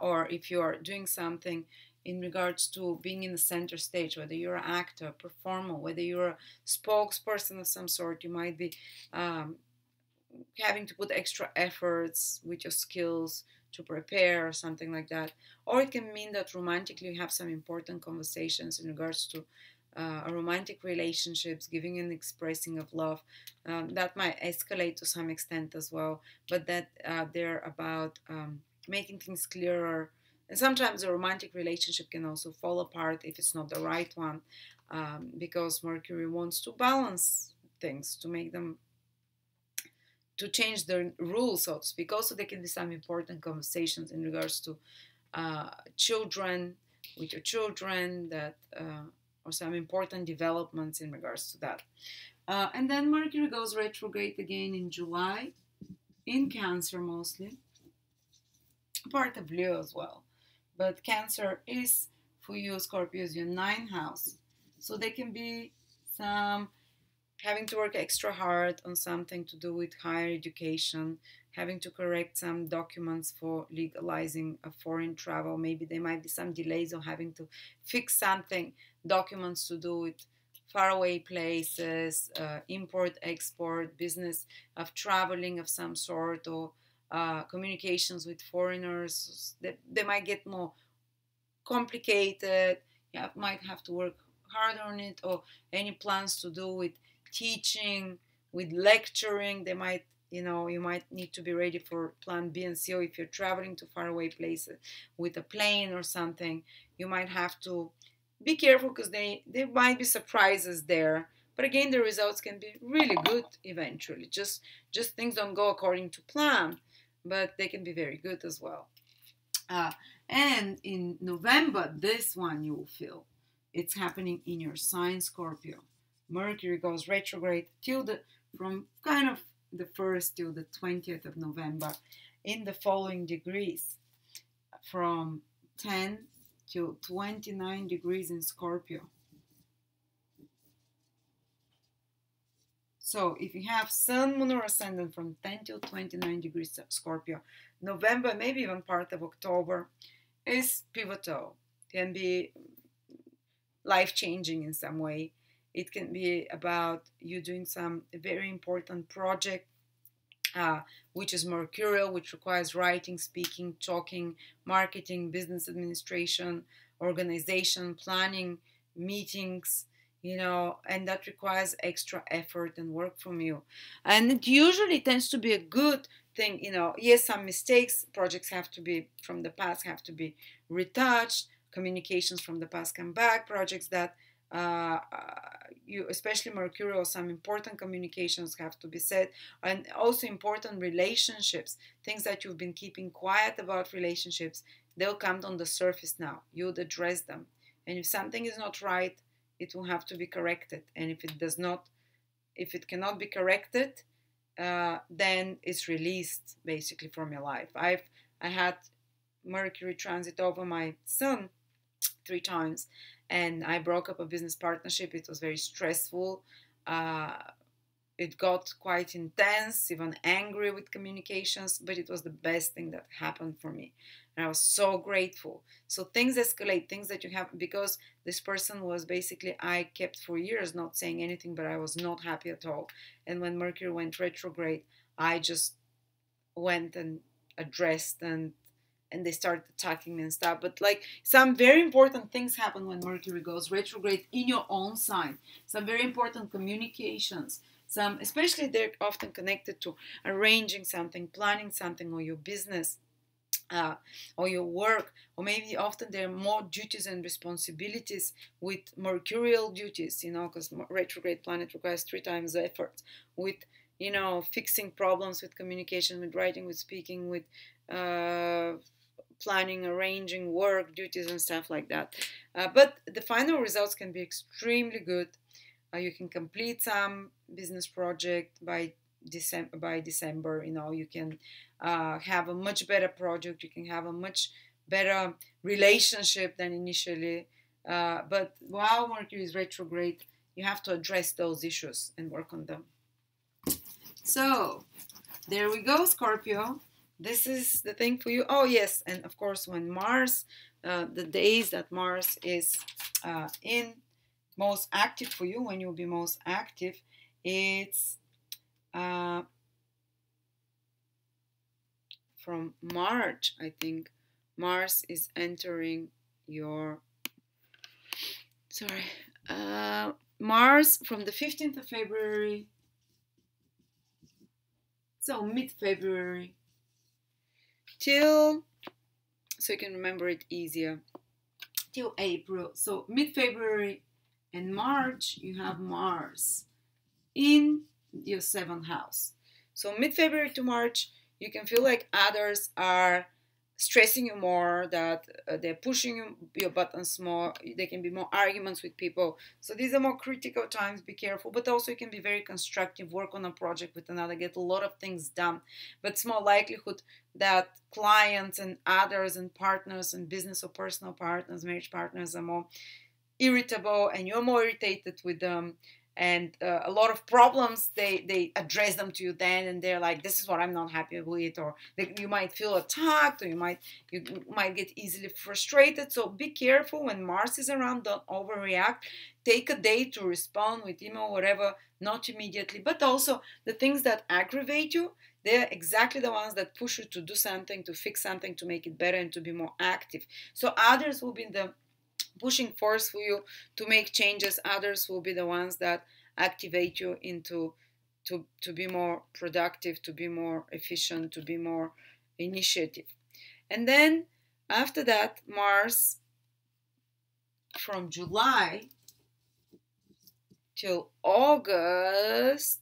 Or if you are doing something in regards to being in the center stage, whether you're an actor, performer, whether you're a spokesperson of some sort, you might be having to put extra efforts with your skills to prepare or something like that. Or it can mean that romantically you have some important conversations in regards to romantic relationships, giving and expressing of love. That might escalate to some extent as well, but that they're about making things clearer. And sometimes a romantic relationship can also fall apart if it's not the right one, because Mercury wants to balance things, to make them, to change the rules, so to speak. Also, there can be some important conversations in regards to children, with your children, that or some important developments in regards to that. And then Mercury goes retrograde again in July, in Cancer mostly, part of Leo as well. But Cancer is, for you, Scorpios, your 9th house. So there can be some having to work extra hard on something to do with higher education, having to correct some documents for legalizing a foreign travel. Maybe there might be some delays or having to fix something, documents to do with faraway places, import, export, business of traveling of some sort, or communications with foreigners. They might get more complicated. You might have to work harder on it, or any plans to do with teaching, with lecturing. They might, you might need to be ready for plan B and C, or if you're traveling to faraway places with a plane or something, you might have to be careful, because there might be surprises there. But again, the results can be really good eventually. Just things don't go according to plan, but they can be very good as well. And in November, this one you will feel it's happening in your sign, Scorpio. Mercury goes retrograde from kind of the 1st till the 20th of November in the following degrees, from 10 to 29 degrees in Scorpio. So if you have Sun, Moon, or Ascendant from 10 till 29 degrees Scorpio, November, maybe even part of October, is pivotal. Can be life-changing in some way. It can be about you doing some very important project, which is mercurial, which requires writing, speaking, talking, marketing, business administration, organization, planning, meetings, and that requires extra effort and work from you. And it usually tends to be a good thing. Yes, some mistakes, projects have to be from the past have to be retouched, communications from the past come back, projects that uh, you, especially mercurial, some important communications have to be said, and also important relationships, things that you've been keeping quiet about relationships, they'll come on the surface now. You'll address them, and if something is not right, it will have to be corrected. And if it cannot be corrected, then it's released basically from your life. I had Mercury transit over my Sun 3 times, and I broke up a business partnership. It was very stressful. It got quite intense, even angry with communications, but it was the best thing that happened for me. And I was so grateful. So things escalate, things that you have, because this person was basically, I kept for years not saying anything, but I was not happy at all. And when Mercury went retrograde, I just went and addressed, and they started attacking me and stuff. But like, some very important things happen when Mercury goes retrograde in your own sign. Some very important communications. Some, especially they're often connected to arranging something, planning something, or your business, or your work, or maybe often there are more duties and responsibilities with mercurial duties, because retrograde planet requires 3 times the effort with, fixing problems with communication, with writing, with speaking, with planning, arranging work duties and stuff like that. But the final results can be extremely good. You can complete some business project by December. You can have a much better project. You can have a much better relationship than initially. But while Mercury is retrograde, you have to address those issues and work on them. So there we go, Scorpio. This is the thing for you. Oh yes, and of course when Mars, the days that Mars is in most active for you, when you'll be most active, it's from March, I think. Mars is entering your, Mars from the 15th of February, so mid-February, till, so you can remember it easier, till April. So mid-February and March, you have Mars in your 7th house. So mid-February to March, you can feel like others are stressing you more, that they're pushing your buttons more. There can be more arguments with people. So these are more critical times. Be careful. But also you can be very constructive, work on a project with another, get a lot of things done. But it's more likelihood that clients and others and partners and business or personal partners, marriage partners are more irritable, and you're more irritated with them. And a lot of problems, they address them to you then, and they're like, this is what I'm not happy with, or you might feel attacked, or you might get easily frustrated. So be careful when Mars is around. Don't overreact. Take a day to respond with email, whatever, not immediately. But also the things that aggravate you, they're exactly the ones that push you to do something, to fix something, to make it better, and to be more active. So others will be the pushing force for you to make changes. Others will be the ones that activate you into to be more productive, to be more efficient, to be more initiative. And then after that, Mars from July till August,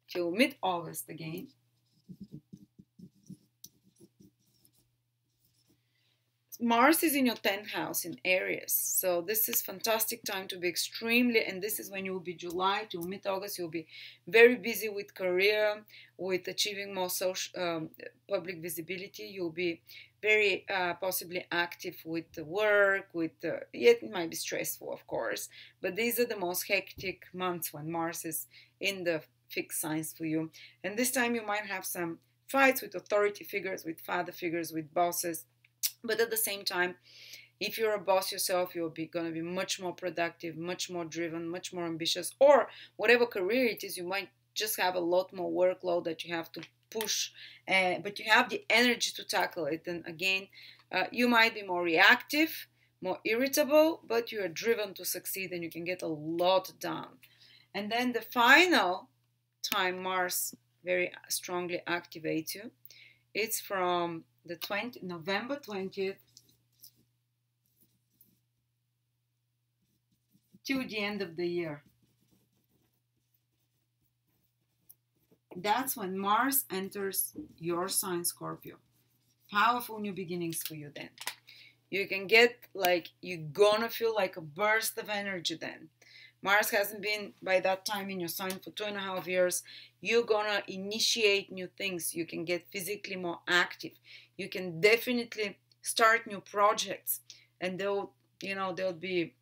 till mid-August again, Mars is in your 10th house in Aries. So this is fantastic time to be extremely, and this is when you will be July to mid-August, you'll be very busy with career, with achieving more social, public visibility. You'll be very possibly active with the work, yet it might be stressful, of course, but these are the most hectic months when Mars is in the fixed signs for you. And this time you might have some fights with authority figures, with father figures, with bosses. But at the same time, if you're a boss yourself, you're going to be much more productive, much more driven, much more ambitious, or whatever career it is, you might just have a lot more workload that you have to push, but you have the energy to tackle it. And again, you might be more reactive, more irritable, but you are driven to succeed and you can get a lot done. And then the final time Mars very strongly activates you, it's from the November 20th to the end of the year. That's when Mars enters your sign, Scorpio. Powerful new beginnings for you then. You can get like, you're gonna feel like a burst of energy then. Mars hasn't been by that time in your sign for 2.5 years. You're gonna initiate new things. You can get physically more active. You can definitely start new projects, and they'll be,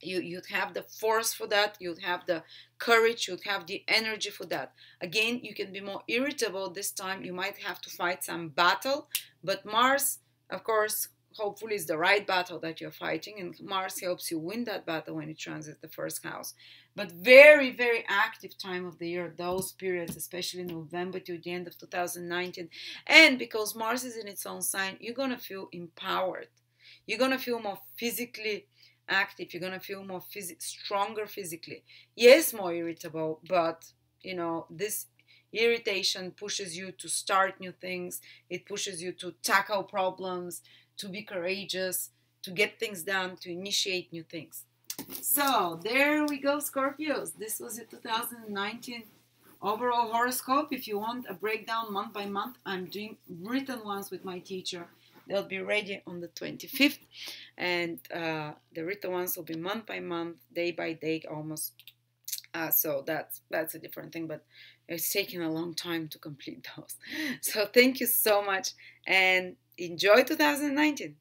you'd have the force for that, you'd have the courage, you'd have the energy for that. Again, you can be more irritable this time. You might have to fight some battle, but Mars, of course, hopefully is the right battle that you're fighting, and Mars helps you win that battle when it transits the first house. But very, very active time of the year, those periods, especially November to the end of 2019. And because Mars is in its own sign, you're going to feel empowered. You're going to feel more physically active. You're going to feel more stronger physically. Yes, more irritable, but this irritation pushes you to start new things. It pushes you to tackle problems, to be courageous, to get things done, to initiate new things. So there we go, Scorpios. This was your 2019 overall horoscope. If you want a breakdown month by month, I'm doing written ones with my teacher. They'll be ready on the 25th, and the written ones will be month by month, day by day, almost. So that's a different thing, but it's taken a long time to complete those. So thank you so much, and enjoy 2019.